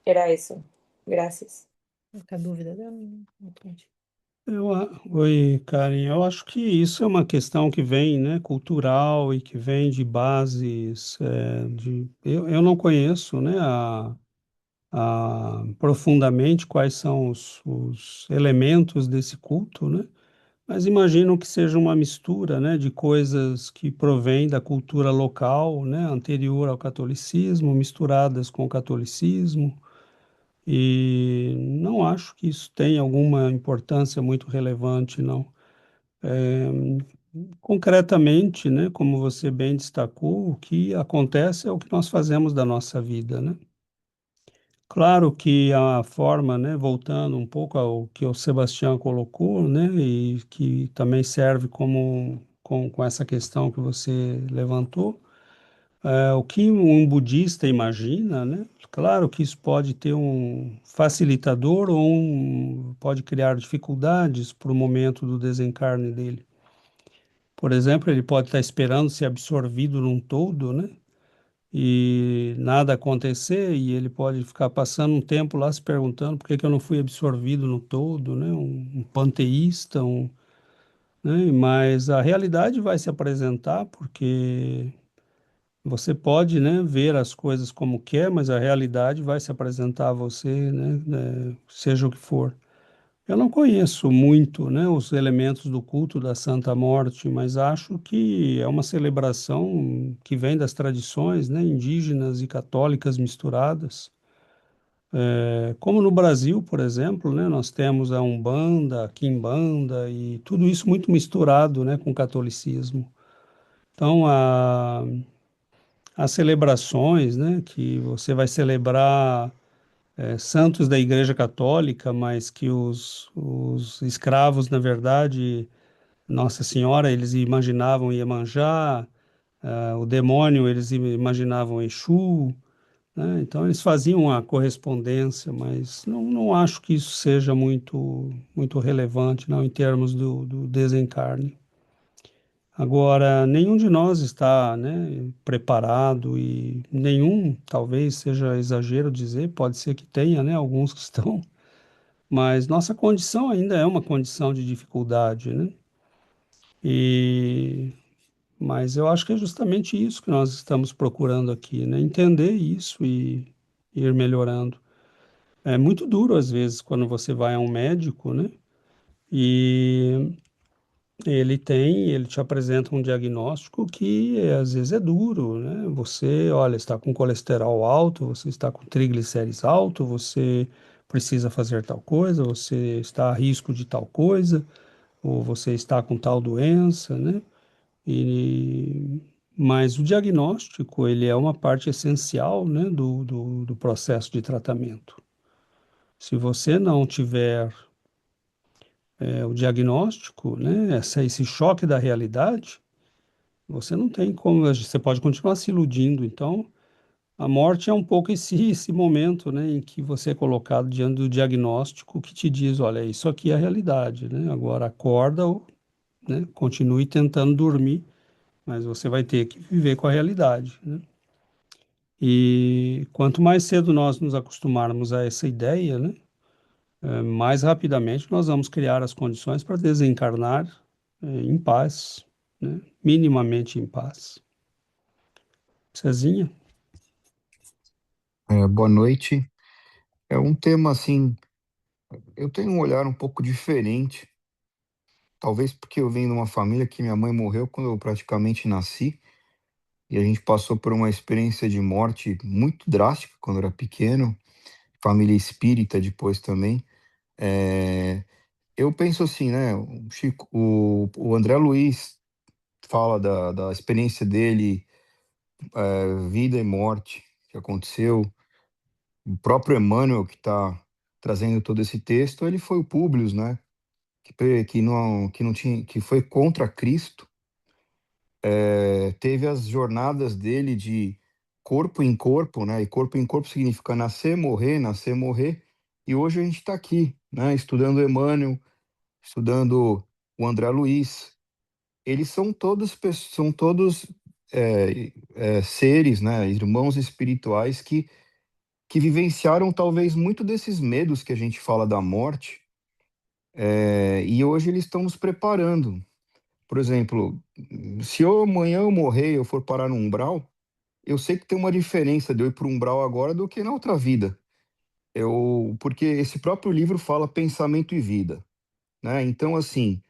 Era eso. Gracias. A dúvida dela, não entendi. Oi, Karen. Eu acho que isso é uma questão que vem, né, cultural e que vem de bases eu não conheço, né, profundamente quais são os elementos desse culto, né? Mas imagino que seja uma mistura, né, de coisas que provém da cultura local, né, anterior ao catolicismo, misturadas com o catolicismo, E não acho que isso tenha alguma importância muito relevante, não. É, concretamente, né, como você bem destacou, o que acontece é o que nós fazemos da nossa vida, né? Claro que a forma, né, voltando um pouco ao que o Sebastião colocou, né, e que também serve com essa questão que você levantou, o que um budista imagina, né? Claro que isso pode ter um facilitador ou pode criar dificuldades para o momento do desencarne dele. Por exemplo, ele pode estar esperando ser absorvido num todo, né? E nada acontecer, e ele pode ficar passando um tempo lá se perguntando por que que eu não fui absorvido no todo, né? Um panteísta, né? Mas a realidade vai se apresentar porque você pode, né, ver as coisas como quer, mas a realidade vai se apresentar a você, né, seja o que for. Eu não conheço muito, né, os elementos do culto da Santa Morte, mas acho que é uma celebração que vem das tradições, né, indígenas e católicas misturadas. Como no Brasil, por exemplo, né, nós temos a Umbanda, a Quimbanda e tudo isso muito misturado, né, com o catolicismo. Então, as celebrações, né, que você vai celebrar santos da Igreja Católica, mas que os escravos, na verdade, Nossa Senhora, eles imaginavam Iemanjá, o demônio, eles imaginavam Exu, né? Então eles faziam a correspondência, mas não acho que isso seja muito relevante, não, em termos do desencarne. Agora, nenhum de nós está, né, preparado e nenhum, talvez seja exagero dizer, pode ser que tenha, né, alguns que estão, mas nossa condição ainda é uma condição de dificuldade, né? E mas eu acho que é justamente isso que nós estamos procurando aqui, né? Entender isso e ir melhorando. É muito duro às vezes quando você vai a um médico, né? E ele te apresenta um diagnóstico que às vezes é duro, né? Você, olha, está com colesterol alto, você está com triglicérides alto, você precisa fazer tal coisa, você está a risco de tal coisa, ou você está com tal doença, né? E, mas o diagnóstico, ele é uma parte essencial, né, do processo de tratamento. Se você não tiver o diagnóstico, né, esse choque da realidade, você não tem como, você pode continuar se iludindo. Então, a morte é um pouco esse momento, né, em que você é colocado diante do diagnóstico que te diz, olha, isso aqui é a realidade, né? Agora acorda, né, continue tentando dormir, mas você vai ter que viver com a realidade, né? E quanto mais cedo nós nos acostumarmos a essa ideia, né, mais rapidamente nós vamos criar as condições para desencarnar em paz, né, minimamente em paz. Cezinha? Boa noite. É um tema assim, eu tenho um olhar um pouco diferente, talvez porque eu venho de uma família que minha mãe morreu quando eu praticamente nasci, e a gente passou por uma experiência de morte muito drástica quando eu era pequeno, família espírita depois também. É, eu penso assim, né? O Chico, o André Luiz fala da experiência dele, vida e morte que aconteceu. O próprio Emmanuel, que está trazendo todo esse texto, ele foi o Públio, né? Que não tinha, que foi contra Cristo, teve as jornadas dele de corpo em corpo, né? E corpo em corpo significa nascer, morrer. E hoje a gente está aqui, né? Estudando Emmanuel, estudando o André Luiz. Eles são todos seres, né? Irmãos espirituais que vivenciaram talvez muito desses medos que a gente fala da morte, e hoje eles estão nos preparando. Por exemplo, se eu amanhã eu morrer e eu for parar no umbral, eu sei que tem uma diferença de eu ir para o umbral agora do que na outra vida. Porque esse próprio livro fala pensamento e vida, né? Então, assim,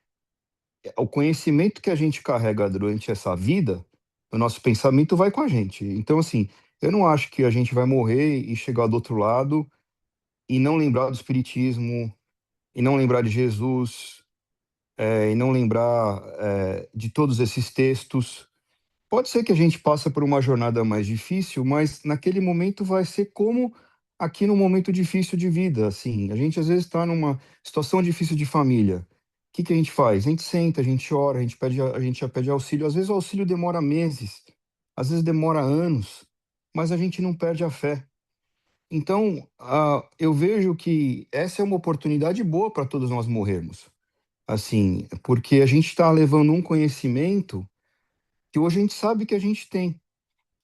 o conhecimento que a gente carrega durante essa vida, o nosso pensamento vai com a gente. Então, assim, eu não acho que a gente vai morrer e chegar do outro lado e não lembrar do Espiritismo, e não lembrar de Jesus, e não lembrar de todos esses textos. Pode ser que a gente passe por uma jornada mais difícil, mas naquele momento vai ser como aqui no momento difícil de vida, assim. A gente às vezes está numa situação difícil de família. O que que a gente faz? A gente senta, a gente ora, a gente já pede auxílio. Às vezes o auxílio demora meses, às vezes demora anos, mas a gente não perde a fé. Então, eu vejo que essa é uma oportunidade boa para todos nós morrermos, assim, porque a gente está levando um conhecimento que hoje a gente sabe que a gente tem,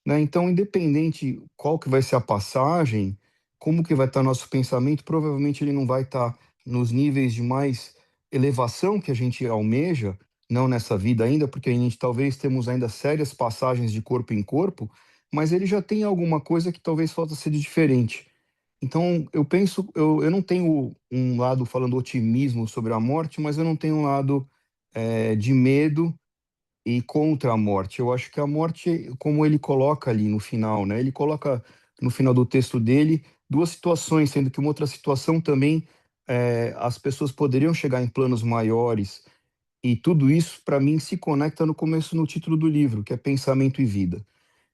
né? Então, independente qual que vai ser a passagem, como que vai estar nosso pensamento, provavelmente ele não vai estar nos níveis de mais elevação que a gente almeja, não nessa vida ainda, porque a gente talvez temos ainda sérias passagens de corpo em corpo, mas ele já tem alguma coisa que talvez falta ser diferente. Então, eu penso, eu não tenho um lado falando otimismo sobre a morte, mas eu não tenho um lado de medo e contra a morte. Eu acho que a morte, como ele coloca ali no final, né? Ele coloca no final do texto dele duas situações, sendo que uma outra situação também as pessoas poderiam chegar em planos maiores. E tudo isso, para mim, se conecta no começo, no título do livro, que é Pensamento e Vida.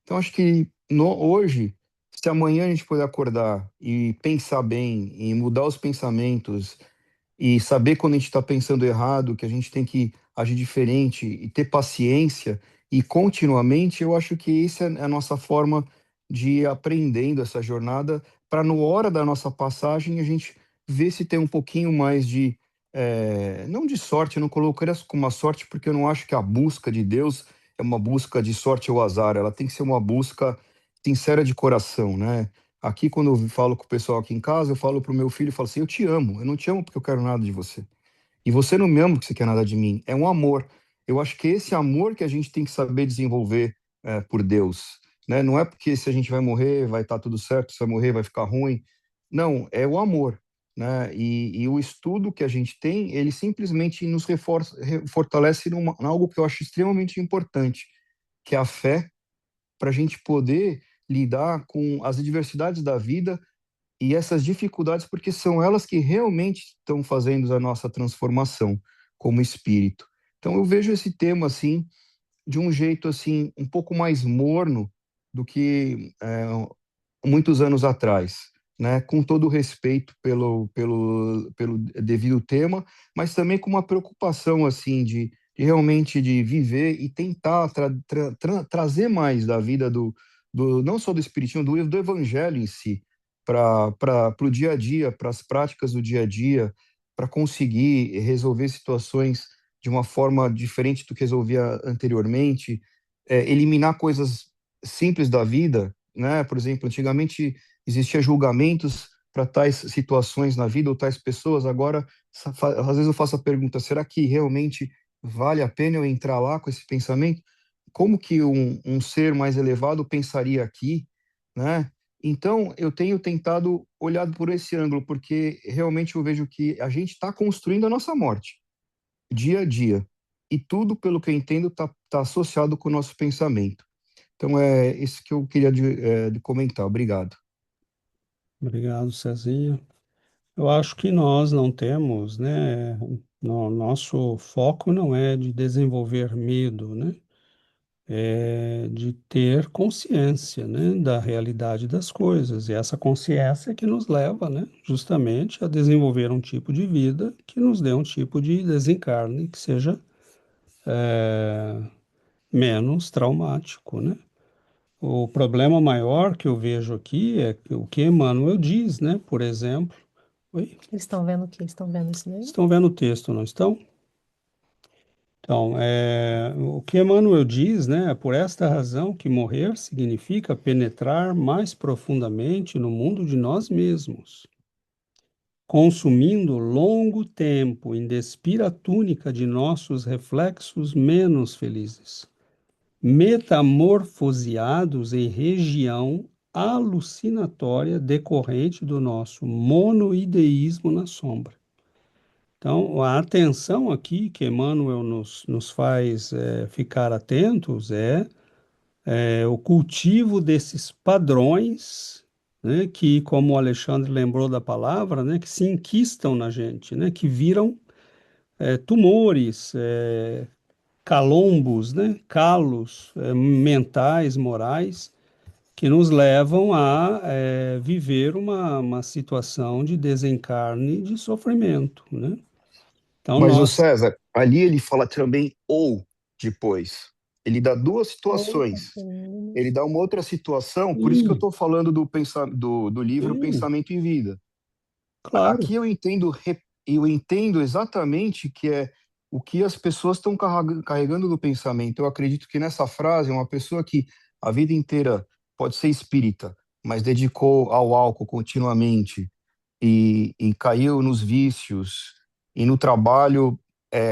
Então, acho que hoje, se amanhã a gente puder acordar e pensar bem, e mudar os pensamentos, e saber quando a gente está pensando errado, que a gente tem que agir diferente e ter paciência e continuamente, eu acho que essa é a nossa forma de ir aprendendo essa jornada para, na hora da nossa passagem, a gente ver se tem um pouquinho mais de, não de sorte, eu não colocaria isso como uma sorte, porque eu não acho que a busca de Deus é uma busca de sorte ou azar, ela tem que ser uma busca sincera de coração, né? Aqui, quando eu falo com o pessoal aqui em casa, eu falo pro meu filho, eu falo assim, eu te amo, eu não te amo porque eu quero nada de você. E você não me ama porque você quer nada de mim. É um amor. Eu acho que esse amor que a gente tem que saber desenvolver por Deus, né? Não é porque se a gente vai morrer, vai estar tudo certo, se vai morrer, vai ficar ruim. Não, é o amor, né? E o estudo que a gente tem, ele simplesmente nos fortalece em algo que eu acho extremamente importante, que é a fé, para a gente poder lidar com as adversidades da vida e essas dificuldades, porque são elas que realmente estão fazendo a nossa transformação como espírito. Então eu vejo esse tema assim de um jeito assim um pouco mais morno do que muitos anos atrás, né? Com todo o respeito pelo devido tema, mas também com uma preocupação assim de realmente de viver e tentar trazer mais da vida do não só do espiritismo, do evangelho em si, para o dia a dia, para as práticas do dia a dia, para conseguir resolver situações de uma forma diferente do que resolvia anteriormente, eliminar coisas simples da vida, né? Por exemplo, antigamente existia julgamentos para tais situações na vida ou tais pessoas. Agora, às vezes eu faço a pergunta: será que realmente vale a pena eu entrar lá com esse pensamento? Como que um ser mais elevado pensaria aqui, né? Então, eu tenho tentado olhar por esse ângulo, porque realmente eu vejo que a gente está construindo a nossa morte, dia a dia. E tudo, pelo que eu entendo, tá associado com o nosso pensamento. Então, é isso que eu queria de comentar. Obrigado. Obrigado, Cezinha. Eu acho que nós não temos, né? Nosso foco não é de desenvolver medo, né? É de ter consciência, né, da realidade das coisas. E essa consciência é que nos leva, né, justamente a desenvolver um tipo de vida que nos dê um tipo de desencarne que seja menos traumático, né? O problema maior que eu vejo aqui é o que Emmanuel diz, né? Por exemplo, oi? Eles estão vendo o quê? Estão vendo isso daí? Estão vendo o texto, não estão? Então, o que Emmanuel diz, né? É por esta razão que morrer significa penetrar mais profundamente no mundo de nós mesmos, consumindo longo tempo em despir a túnica de nossos reflexos menos felizes, metamorfoseados em região alucinatória decorrente do nosso monoideísmo na sombra. Então, a atenção aqui que Emmanuel nos faz ficar atentos é o cultivo desses padrões, né, que, como o Alexandre lembrou da palavra, né, que se enquistam na gente, né, que viram tumores, calombos, né, calos mentais, morais, que nos levam a viver uma situação de desencarne, de sofrimento, né? Então Mas o nós, César, ali ele fala também ou depois. Ele dá duas Ou situações. Ele passamos. dá uma outra situação, por isso que eu sim, estou falando do livro sim, Pensamento e Vida. claro, Aqui eu entendo exatamente que é o que as pessoas estão carregando do pensamento. Eu acredito que nessa frase, uma pessoa que a vida inteira pode ser espírita, mas dedicou ao álcool continuamente e caiu nos vícios e no trabalho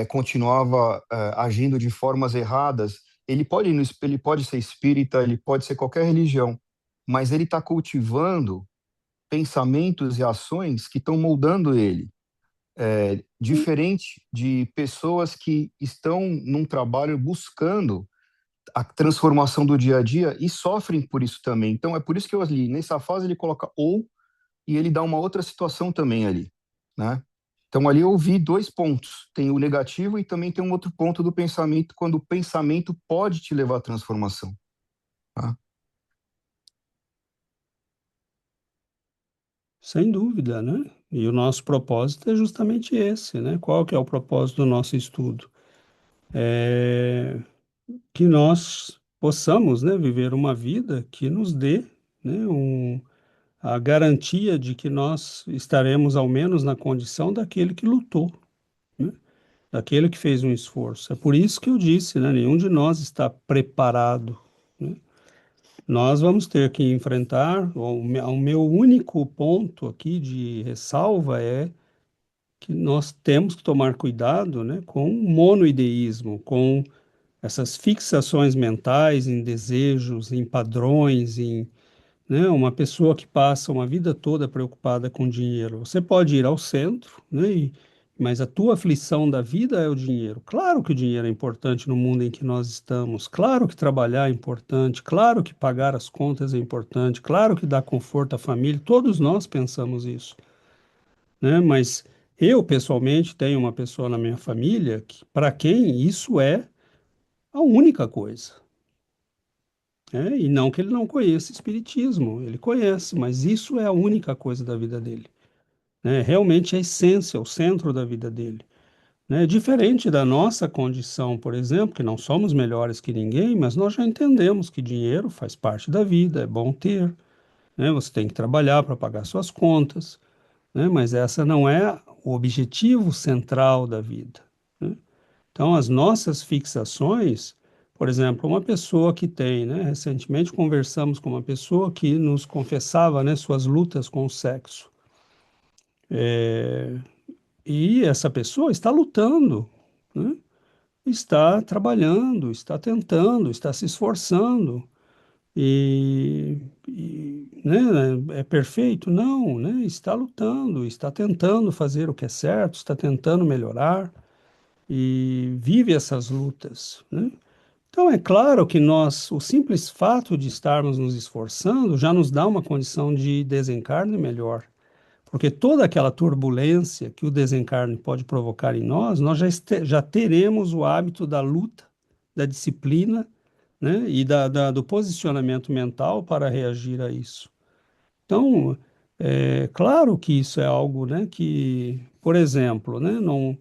continuava agindo de formas erradas. Ele pode ser espírita, ele pode ser qualquer religião, mas ele está cultivando pensamentos e ações que estão moldando ele. Diferente de pessoas que estão num trabalho buscando a transformação do dia a dia e sofrem por isso também. Então, é por isso que eu ali, nessa fase, ele coloca ou e ele dá uma outra situação também ali, né? Então, ali eu vi dois pontos. Tem o negativo e também tem um outro ponto do pensamento, quando o pensamento pode te levar à transformação, tá? sem dúvida, né? E o nosso propósito é justamente esse, né? Qual que é o propósito do nosso estudo? É que nós possamos, né, viver uma vida que nos dê, né, a garantia de que nós estaremos ao menos na condição daquele que lutou, né? Daquele que fez um esforço. É por isso que eu disse, né, nenhum de nós está preparado, né? Nós vamos ter que enfrentar, o meu único ponto aqui de ressalva é que nós temos que tomar cuidado, né, com o monoideísmo, com essas fixações mentais em desejos, em padrões, né, uma pessoa que passa uma vida toda preocupada com dinheiro. Você pode ir ao centro, né, mas a tua aflição da vida é o dinheiro. Claro que o dinheiro é importante no mundo em que nós estamos. Claro que trabalhar é importante. Claro que pagar as contas é importante. Claro que dar conforto à família. Todos nós pensamos isso, né? Mas eu, pessoalmente, tenho uma pessoa na minha família que, para quem isso é a única coisa. Né? E não que ele não conheça espiritismo, ele conhece, mas isso é a única coisa da vida dele. Né? Realmente a essência, o centro da vida dele. Né? Diferente da nossa condição, por exemplo, que não somos melhores que ninguém, mas nós já entendemos que dinheiro faz parte da vida, é bom ter, né? Você tem que trabalhar para pagar suas contas, né? Mas essa não é o objetivo central da vida, né? Então, as nossas fixações, por exemplo, uma pessoa que tem, né? Recentemente conversamos com uma pessoa que nos confessava, né, suas lutas com o sexo. E essa pessoa está lutando, né? Está trabalhando, está tentando, está se esforçando. Né, é perfeito? Não, né? Está lutando, está tentando fazer o que é certo, está tentando melhorar e vive essas lutas, né? Então, é claro que nós, o simples fato de estarmos nos esforçando já nos dá uma condição de desencarne melhor, porque toda aquela turbulência que o desencarne pode provocar em nós, nós já teremos o hábito da luta, da disciplina, né, e do posicionamento mental para reagir a isso. Então, é claro que isso é algo, né, que, por exemplo, né, não,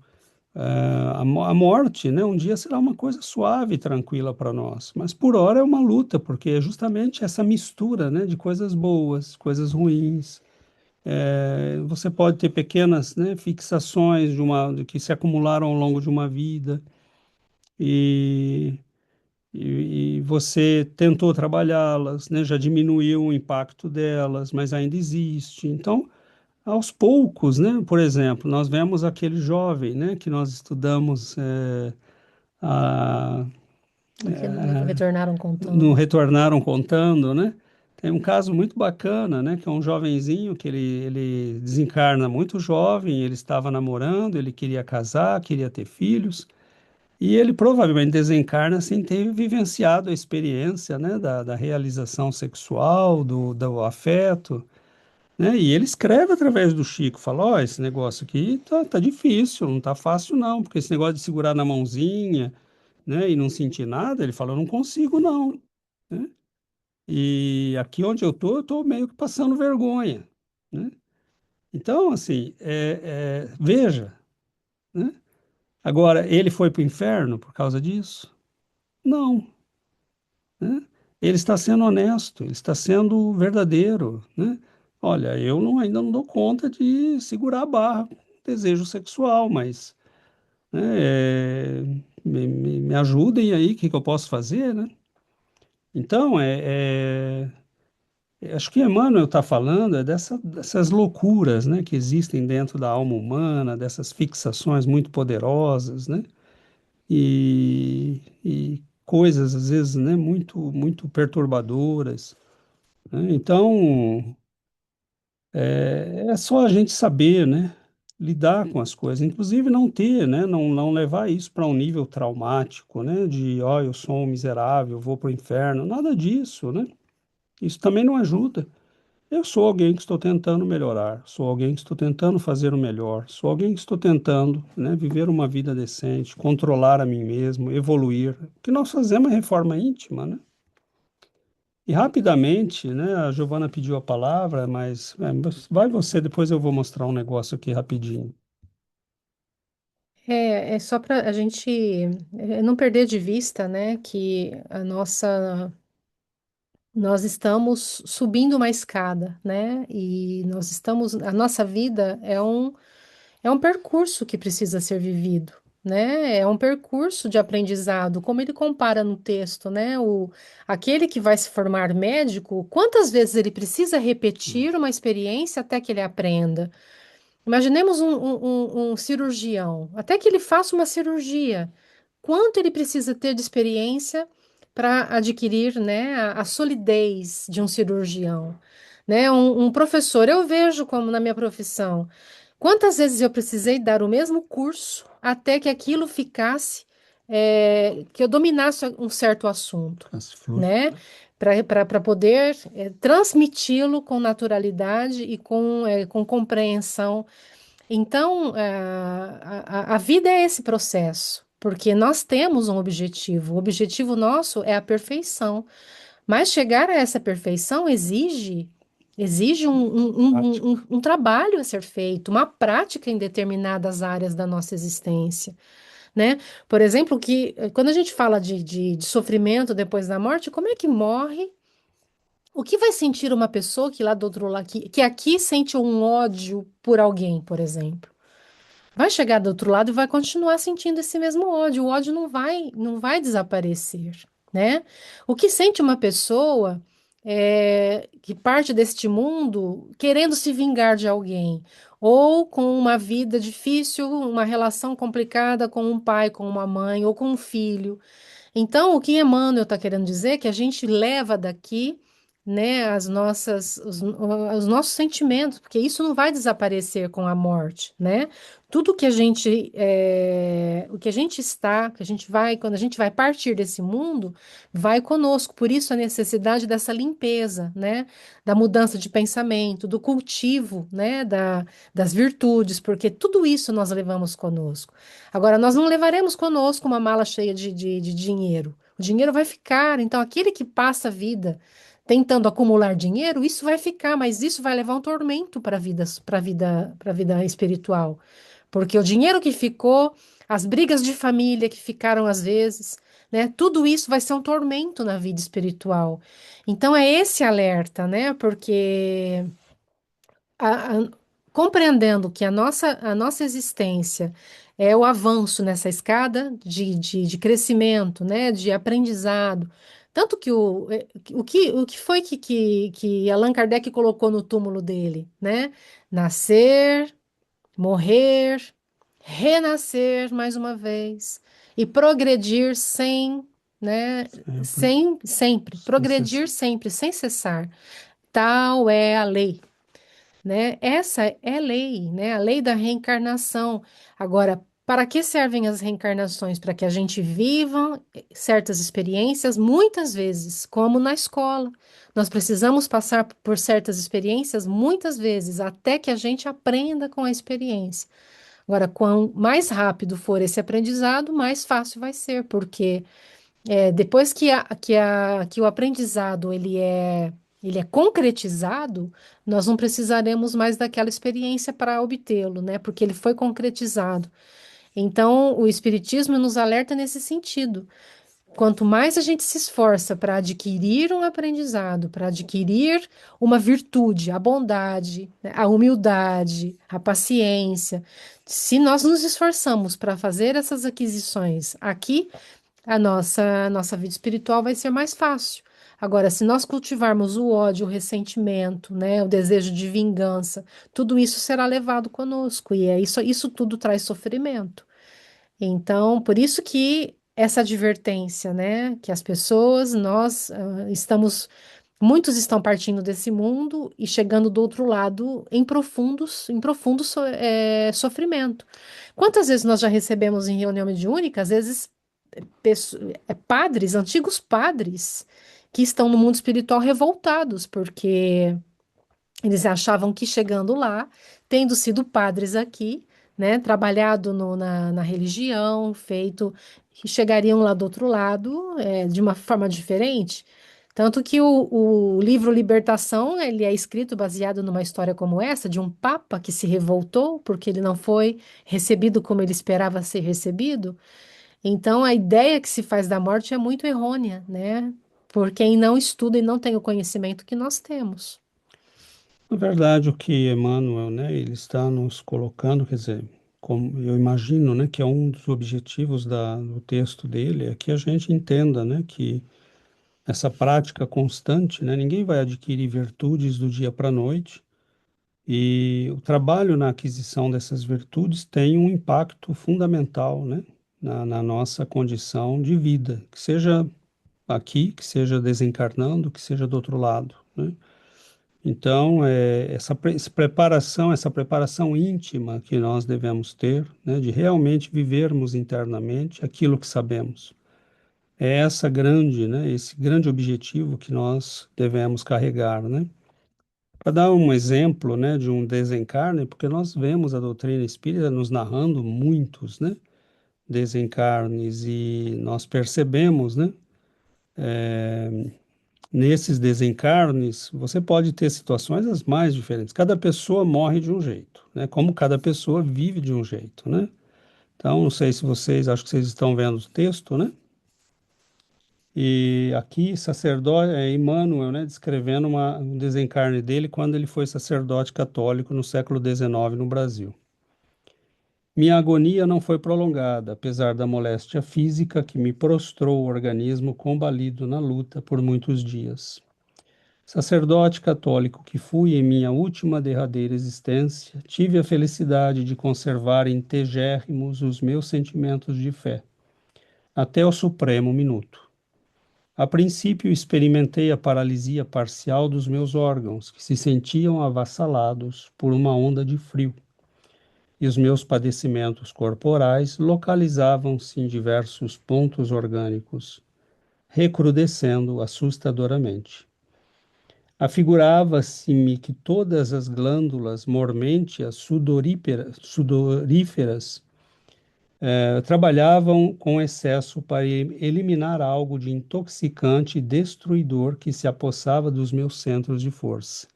a morte, né, um dia será uma coisa suave e tranquila para nós, mas por hora é uma luta, porque é justamente essa mistura, né, de coisas boas, coisas ruins. Você pode ter pequenas, né, fixações que se acumularam ao longo de uma vida e, e você tentou trabalhá-las, né, já diminuiu o impacto delas, mas ainda existe. Então, aos poucos, né, por exemplo, nós vemos aquele jovem, né, que nós estudamos a, Aquele livro Retornaram no Contando. Retornaram Contando, né? Tem um caso muito bacana, né? Que é um jovenzinho que ele desencarna muito jovem, ele estava namorando, ele queria casar, queria ter filhos, e ele provavelmente desencarna sem ter vivenciado a experiência, né? Da realização sexual, do afeto. né? E ele escreve através do Chico, fala, ó, esse negócio aqui tá difícil, não tá fácil não, porque esse negócio de segurar na mãozinha, né, e não sentir nada, ele fala, eu não consigo não, né? E aqui onde eu tô meio que passando vergonha, né? Então, assim, veja, né? Agora, ele foi para o inferno por causa disso? Não, né? Ele está sendo honesto, ele está sendo verdadeiro, né? Olha, ainda não dou conta de segurar a barra com desejo sexual, mas, né, me ajudem aí, o que que eu posso fazer, né? Então, acho que Emmanuel está falando dessas loucuras, né, que existem dentro da alma humana, dessas fixações muito poderosas, né? E coisas, às vezes, né, muito, muito perturbadoras, né? Então, é só a gente saber, né, lidar com as coisas, inclusive não ter, né, não levar isso para um nível traumático, né, de, ó, eu sou um miserável, vou para o inferno, nada disso, né? Isso também não ajuda. Eu sou alguém que estou tentando melhorar, sou alguém que estou tentando fazer o melhor, sou alguém que estou tentando, né, viver uma vida decente, controlar a mim mesmo, evoluir. O que nós fazemos é reforma íntima, né? E rapidamente, né, a Giovana pediu a palavra, mas vai você, depois eu vou mostrar um negócio aqui rapidinho. É só para a gente não perder de vista, né, que nós estamos subindo uma escada, né, e a nossa vida é um percurso que precisa ser vivido, né, é um percurso de aprendizado, como ele compara no texto, né, aquele que vai se formar médico, quantas vezes ele precisa repetir uma experiência até que ele aprenda? Imaginemos um cirurgião, até que ele faça uma cirurgia, quanto ele precisa ter de experiência para adquirir, né, a solidez de um cirurgião, né? Um professor, eu vejo como na minha profissão, quantas vezes eu precisei dar o mesmo curso até que aquilo ficasse, que eu dominasse um certo assunto, né? Para poder transmiti-lo com naturalidade e com compreensão. Então, a vida é esse processo, porque nós temos um objetivo. O objetivo nosso é a perfeição, mas chegar a essa perfeição exige um trabalho a ser feito, uma prática em determinadas áreas da nossa existência, né? Por exemplo, quando a gente fala de sofrimento depois da morte, como é que morre? O que vai sentir uma pessoa que lá do outro lado, que aqui sente um ódio por alguém, por exemplo? Vai chegar do outro lado e vai continuar sentindo esse mesmo ódio. O ódio não vai desaparecer, né? O que sente uma pessoa que parte deste mundo querendo se vingar de alguém, ou com uma vida difícil, uma relação complicada com um pai, com uma mãe, ou com um filho. Então, o que Emmanuel está querendo dizer é que a gente leva daqui, né, os nossos sentimentos, porque isso não vai desaparecer com a morte, né? Tudo que a gente, o que a gente está, que a gente vai, quando a gente vai partir desse mundo, vai conosco. Por isso a necessidade dessa limpeza, né? Da mudança de pensamento, do cultivo, né? Das virtudes, porque tudo isso nós levamos conosco. Agora, nós não levaremos conosco uma mala cheia de dinheiro. O dinheiro vai ficar. Então, aquele que passa a vida tentando acumular dinheiro, isso vai ficar, mas isso vai levar um tormento para a vida espiritual. Porque o dinheiro que ficou, as brigas de família que ficaram às vezes, né? Tudo isso vai ser um tormento na vida espiritual. Então, é esse alerta, né? Porque a- a- compreendendo que a nossa existência é o avanço nessa escada de crescimento, né, de aprendizado. Tanto que o que foi que Allan Kardec colocou no túmulo dele, né? Nascer, morrer, renascer mais uma vez e progredir né, Sempre, sempre, sem cessar. progredir sempre, sem cessar. Tal é a lei, né? Essa é a lei, né? A lei da reencarnação. Agora, Para que servem as reencarnações? Para que a gente viva certas experiências, muitas vezes, como na escola. Nós precisamos passar por certas experiências muitas vezes, até que a gente aprenda com a experiência. Agora, quanto mais rápido for esse aprendizado, mais fácil vai ser, porque depois que o aprendizado ele é concretizado, nós não precisaremos mais daquela experiência para obtê-lo, né? Porque ele foi concretizado. Então, o Espiritismo nos alerta nesse sentido. Quanto mais a gente se esforça para adquirir um aprendizado, para adquirir uma virtude, a bondade, né, a humildade, a paciência, se nós nos esforçamos para fazer essas aquisições aqui, a nossa vida espiritual vai ser mais fácil. Agora, se nós cultivarmos o ódio, o ressentimento, né, o desejo de vingança, tudo isso será levado conosco, e isso tudo traz sofrimento. Então, por isso que essa advertência, né, que as pessoas, nós muitos estão partindo desse mundo e chegando do outro lado em profundo sofrimento. Quantas vezes nós já recebemos em reunião mediúnica, às vezes, padres, antigos padres, que estão no mundo espiritual revoltados, porque eles achavam que chegando lá, tendo sido padres aqui, né, trabalhado na religião, feito, que chegariam lá do outro lado, de uma forma diferente. Tanto que o livro Libertação, ele é escrito baseado numa história como essa, de um papa que se revoltou porque ele não foi recebido como ele esperava ser recebido. Então, a ideia que se faz da morte é muito errônea, né? Por quem não estuda e não tem o conhecimento que nós temos. Na verdade, o que Emmanuel, né, ele está nos colocando, quer dizer, como eu imagino, né, que é um dos objetivos do texto dele, é que a gente entenda, né, que essa prática constante, né, ninguém vai adquirir virtudes do dia para a noite, e o trabalho na aquisição dessas virtudes tem um impacto fundamental, né, na nossa condição de vida, que seja aqui, que seja desencarnando, que seja do outro lado, né? Então, essa preparação íntima que nós devemos ter, né, de realmente vivermos internamente aquilo que sabemos. É esse grande objetivo que nós devemos carregar, né? Para dar um exemplo, né, de um desencarne, porque nós vemos a doutrina espírita nos narrando muitos, né, desencarnes e nós percebemos, né, nesses desencarnes, você pode ter situações as mais diferentes. Cada pessoa morre de um jeito, né? Como cada pessoa vive de um jeito, né? Então, não sei se vocês, acho que vocês estão vendo o texto, né? E aqui, sacerdote, Emmanuel, né? Descrevendo um desencarne dele quando ele foi sacerdote católico no século XIX no Brasil. Minha agonia não foi prolongada, apesar da moléstia física que me prostrou o organismo combalido na luta por muitos dias. Sacerdote católico que fui em minha última derradeira existência, tive a felicidade de conservar integérrimos os meus sentimentos de fé, até o supremo minuto. A princípio experimentei a paralisia parcial dos meus órgãos, que se sentiam avassalados por uma onda de frio, e os meus padecimentos corporais localizavam-se em diversos pontos orgânicos, recrudescendo assustadoramente. Afigurava-se-me que todas as glândulas mormêntias sudoríferas trabalhavam com excesso para eliminar algo de intoxicante e destruidor que se apossava dos meus centros de força.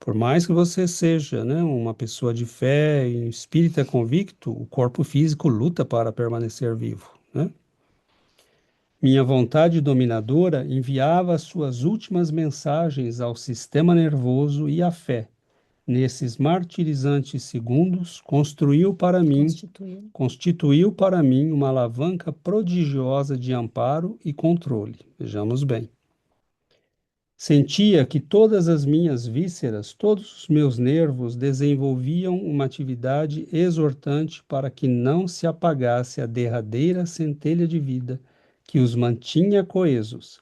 Por mais que você seja, né, uma pessoa de fé e espírita convicto, o corpo físico luta para permanecer vivo, né? Minha vontade dominadora enviava as suas últimas mensagens ao sistema nervoso e à fé. Nesses martirizantes segundos, constituiu para mim uma alavanca prodigiosa de amparo e controle. Vejamos bem. Sentia que todas as minhas vísceras, todos os meus nervos desenvolviam uma atividade exortante para que não se apagasse a derradeira centelha de vida que os mantinha coesos,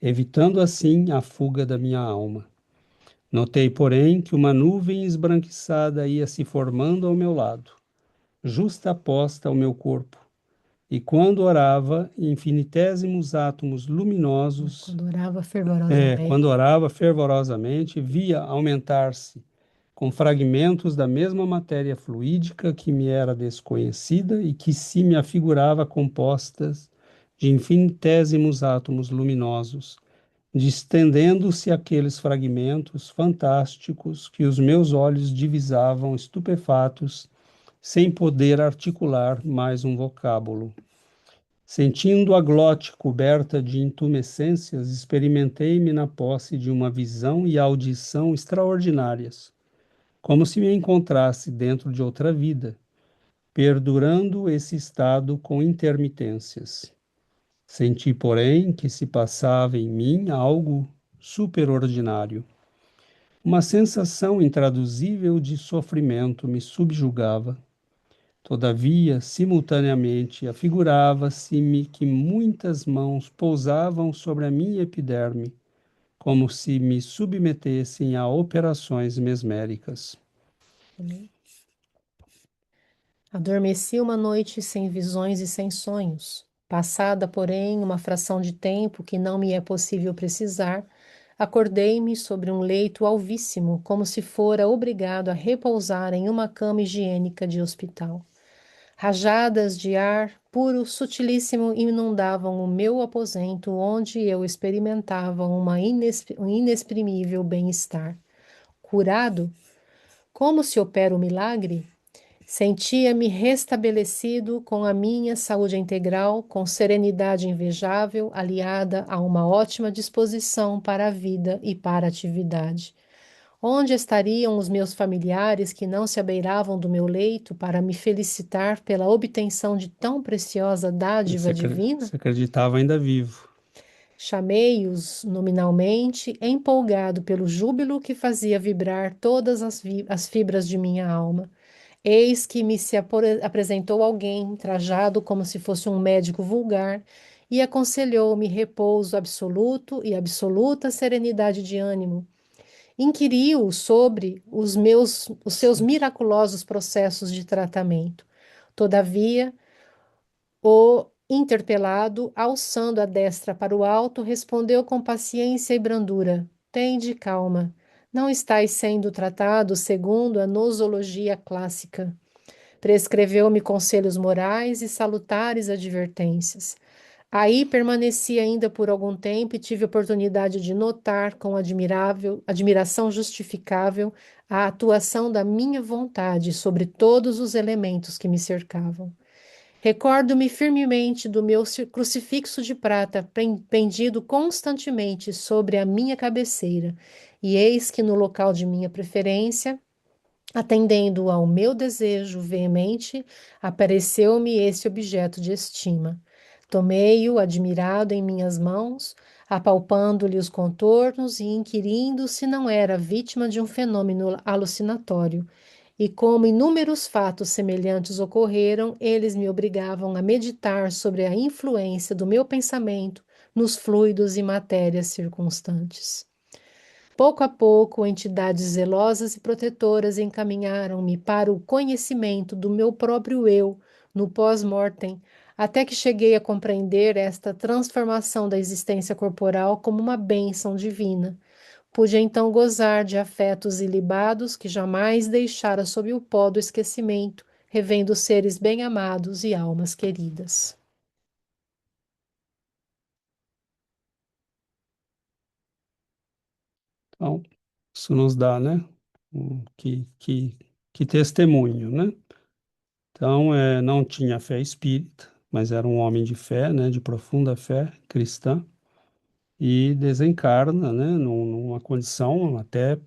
evitando assim a fuga da minha alma. Notei, porém, que uma nuvem esbranquiçada ia se formando ao meu lado. justaposta ao meu corpo. E quando orava, infinitésimos átomos luminosos, Quando orava fervorosamente, via aumentar-se com fragmentos da mesma matéria fluídica que me era desconhecida e que se me afigurava compostas de infinitésimos átomos luminosos, distendendo-se aqueles fragmentos fantásticos que os meus olhos divisavam estupefatos, sem poder articular mais um vocábulo. Sentindo a glote coberta de intumescências, experimentei-me na posse de uma visão e audição extraordinárias, como se me encontrasse dentro de outra vida, perdurando esse estado com intermitências. Senti, porém, que se passava em mim algo superordinário. Uma sensação intraduzível de sofrimento me subjugava. Todavia, simultaneamente, afigurava-se-me que muitas mãos pousavam sobre a minha epiderme, como se me submetessem a operações mesméricas. Adormeci uma noite sem visões e sem sonhos. Passada, porém, uma fração de tempo que não me é possível precisar, acordei-me sobre um leito alvíssimo, como se fora obrigado a repousar em uma cama higiênica de hospital. Rajadas de ar puro, sutilíssimo, inundavam o meu aposento, onde eu experimentava um inexprimível bem-estar. Curado? Como se opera o milagre? Sentia-me restabelecido com a minha saúde integral, com serenidade invejável, aliada a uma ótima disposição para a vida e para a atividade. Onde estariam os meus familiares que não se abeiravam do meu leito para me felicitar pela obtenção de tão preciosa dádiva divina? Você acreditava ainda vivo. Chamei-os nominalmente, empolgado pelo júbilo que fazia vibrar todas as fibras de minha alma. Eis que me se apresentou alguém, trajado como se fosse um médico vulgar, e aconselhou-me repouso absoluto e absoluta serenidade de ânimo. Inquiriu sobre os seus miraculosos processos de tratamento. Todavia, o interpelado, alçando a destra para o alto, respondeu com paciência e brandura: Tende calma. Não estais sendo tratado segundo a nosologia clássica. Prescreveu-me conselhos morais e salutares advertências. Aí permaneci ainda por algum tempo e tive oportunidade de notar com admiração justificável a atuação da minha vontade sobre todos os elementos que me cercavam. Recordo-me firmemente do meu crucifixo de prata pendido constantemente sobre a minha cabeceira, e eis que no local de minha preferência, atendendo ao meu desejo veemente, apareceu-me esse objeto de estima. Tomei-o, admirado, em minhas mãos, apalpando-lhe os contornos e inquirindo se não era vítima de um fenômeno alucinatório. E como inúmeros fatos semelhantes ocorreram, eles me obrigavam a meditar sobre a influência do meu pensamento nos fluidos e matérias circunstantes. Pouco a pouco, entidades zelosas e protetoras encaminharam-me para o conhecimento do meu próprio eu no pós-mortem, até que cheguei a compreender esta transformação da existência corporal como uma bênção divina. Pude então gozar de afetos ilibados que jamais deixara sob o pó do esquecimento, revendo seres bem-amados e almas queridas. Então, isso nos dá, né? Que testemunho, né? Então, não tinha fé espírita, mas era um homem de fé, né? De profunda fé cristã, e desencarna, né? Numa condição até,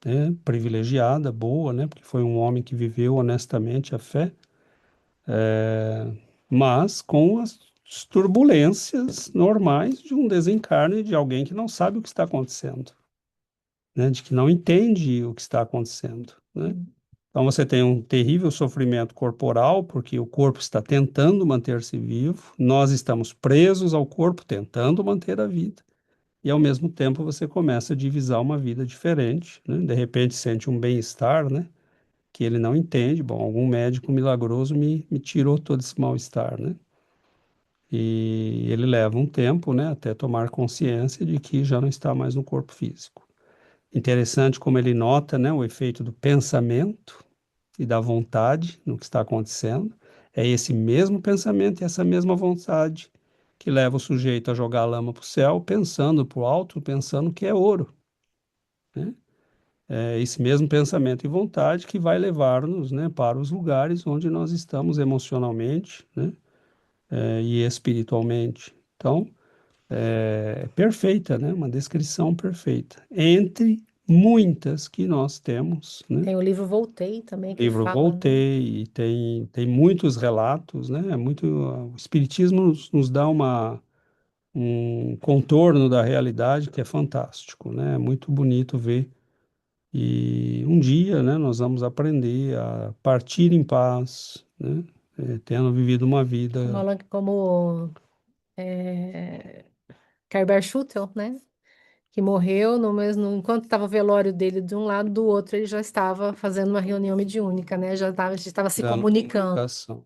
né, privilegiada, boa, né? Porque foi um homem que viveu honestamente a fé, mas com as turbulências normais de um desencarne de alguém que não sabe o que está acontecendo, né? De que não entende o que está acontecendo, né? Então você tem um terrível sofrimento corporal, porque o corpo está tentando manter-se vivo, nós estamos presos ao corpo tentando manter a vida. E ao mesmo tempo você começa a divisar uma vida diferente, né? De repente sente um bem-estar, né? que ele não entende. Bom, algum médico milagroso me tirou todo esse mal-estar, né? E ele leva um tempo, né, até tomar consciência de que já não está mais no corpo físico. Interessante como ele nota, né, o efeito do pensamento e da vontade no que está acontecendo. É esse mesmo pensamento e essa mesma vontade que leva o sujeito a jogar a lama para o céu, pensando para o alto, pensando que é ouro, né? É esse mesmo pensamento e vontade que vai levar-nos, né, para os lugares onde nós estamos emocionalmente, né, e espiritualmente. Então, é perfeita, né, uma descrição perfeita, entre muitas que nós temos, né? Tem o livro Voltei também, que Livro fala, né? Voltei, e tem muitos relatos, né? O Espiritismo nos dá um contorno da realidade que é fantástico, né? É muito bonito ver. E um dia, né, nós vamos aprender a partir em paz, né? Tendo vivido uma Como, vida. como Herbert Schutel, né? Que morreu no mesmo, enquanto estava o velório dele de um lado, do outro ele já estava fazendo uma reunião mediúnica, né? Já estava se Dando comunicando. comunicação.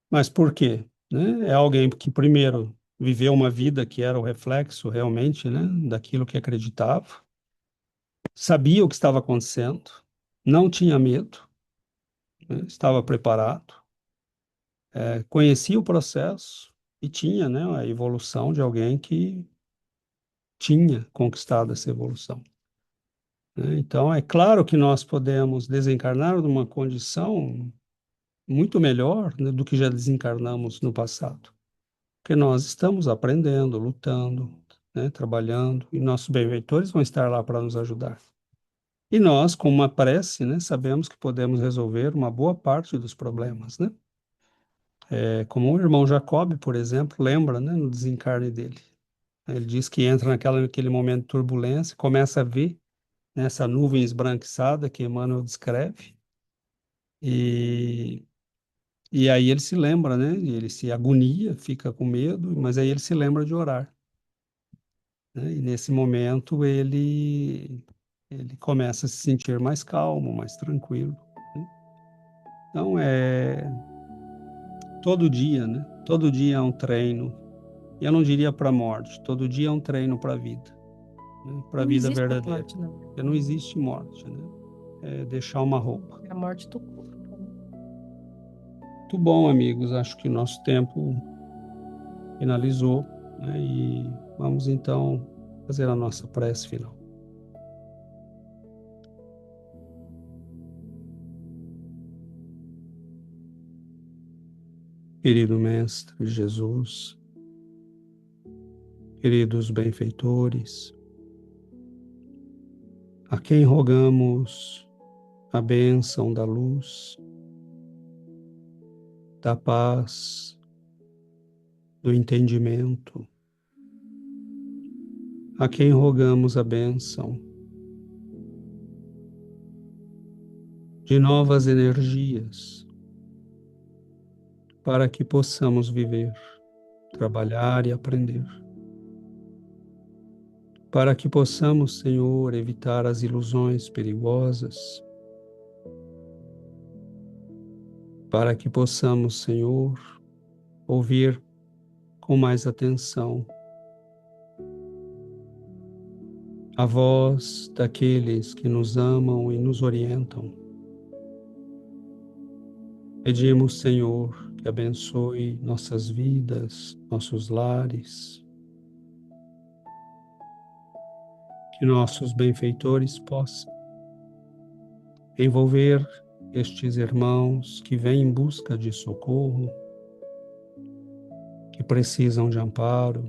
Mas por quê? Né? É alguém que primeiro viveu uma vida que era o reflexo realmente, né, daquilo que acreditava, sabia o que estava acontecendo, não tinha medo, né, estava preparado, conhecia o processo e tinha, né, a evolução de alguém que tinha conquistado essa evolução, né? Então, é claro que nós podemos desencarnar numa condição muito melhor, né, do que já desencarnamos no passado. Porque nós estamos aprendendo, lutando, né, trabalhando, e nossos benfeitores vão estar lá para nos ajudar. E nós, com uma prece, né, sabemos que podemos resolver uma boa parte dos problemas, né? Como o irmão Jacob, por exemplo, lembra, né, no desencarne dele. Ele diz que entra naquele momento de turbulência, começa a ver, né, essa nuvem esbranquiçada que Emmanuel descreve, e, e aí ele se lembra, né? Ele se agonia, fica com medo, mas aí ele se lembra de orar, né? E nesse momento ele começa a se sentir mais calmo, mais tranquilo, né? Então todo dia, né? Todo dia é um treino. E eu não diria para a morte, todo dia é um treino para a vida, né? Para a Não vida existe a verdadeira. morte, não. Porque não existe morte, né? É deixar uma roupa. É a morte do corpo. Muito bom, amigos. Acho que o nosso tempo finalizou, né? E vamos então fazer a nossa prece final. Querido Mestre Jesus, queridos benfeitores, a quem rogamos a bênção da luz, da paz, do entendimento, a quem rogamos a bênção de novas energias, para que possamos viver, trabalhar e aprender. Para que possamos, Senhor, evitar as ilusões perigosas. Para que possamos, Senhor, ouvir com mais atenção a voz daqueles que nos amam e nos orientam. Pedimos, Senhor, que abençoe nossas vidas, nossos lares, que nossos benfeitores possam envolver estes irmãos que vêm em busca de socorro, que precisam de amparo,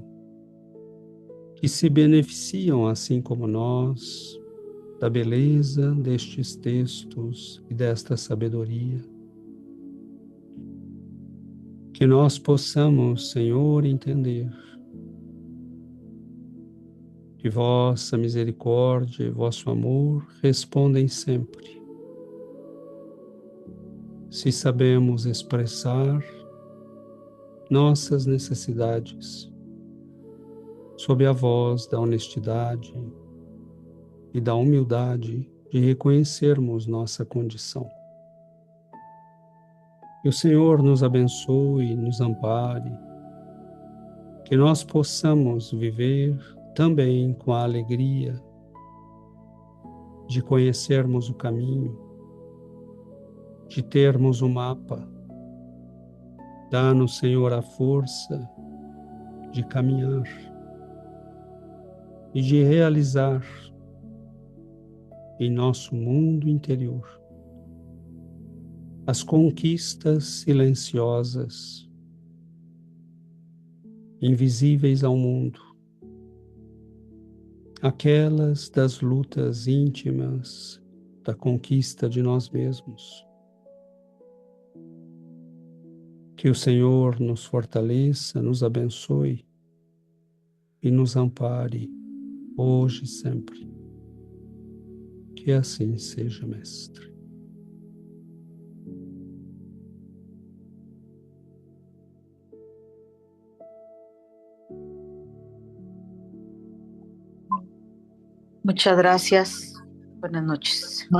que se beneficiam, assim como nós, da beleza destes textos e desta sabedoria. Que nós possamos, Senhor, entender que vossa misericórdia e vosso amor respondem sempre. Se sabemos expressar nossas necessidades sob a voz da honestidade e da humildade de reconhecermos nossa condição. Que o Senhor nos abençoe, nos ampare, que nós possamos viver também com a alegria de conhecermos o caminho, de termos o mapa. Dá-nos, Senhor, a força de caminhar e de realizar em nosso mundo interior as conquistas silenciosas, invisíveis ao mundo, aquelas das lutas íntimas, da conquista de nós mesmos. Que o Senhor nos fortaleça, nos abençoe e nos ampare, hoje e sempre. Que assim seja, Mestre. Muchas gracias. Buenas noches.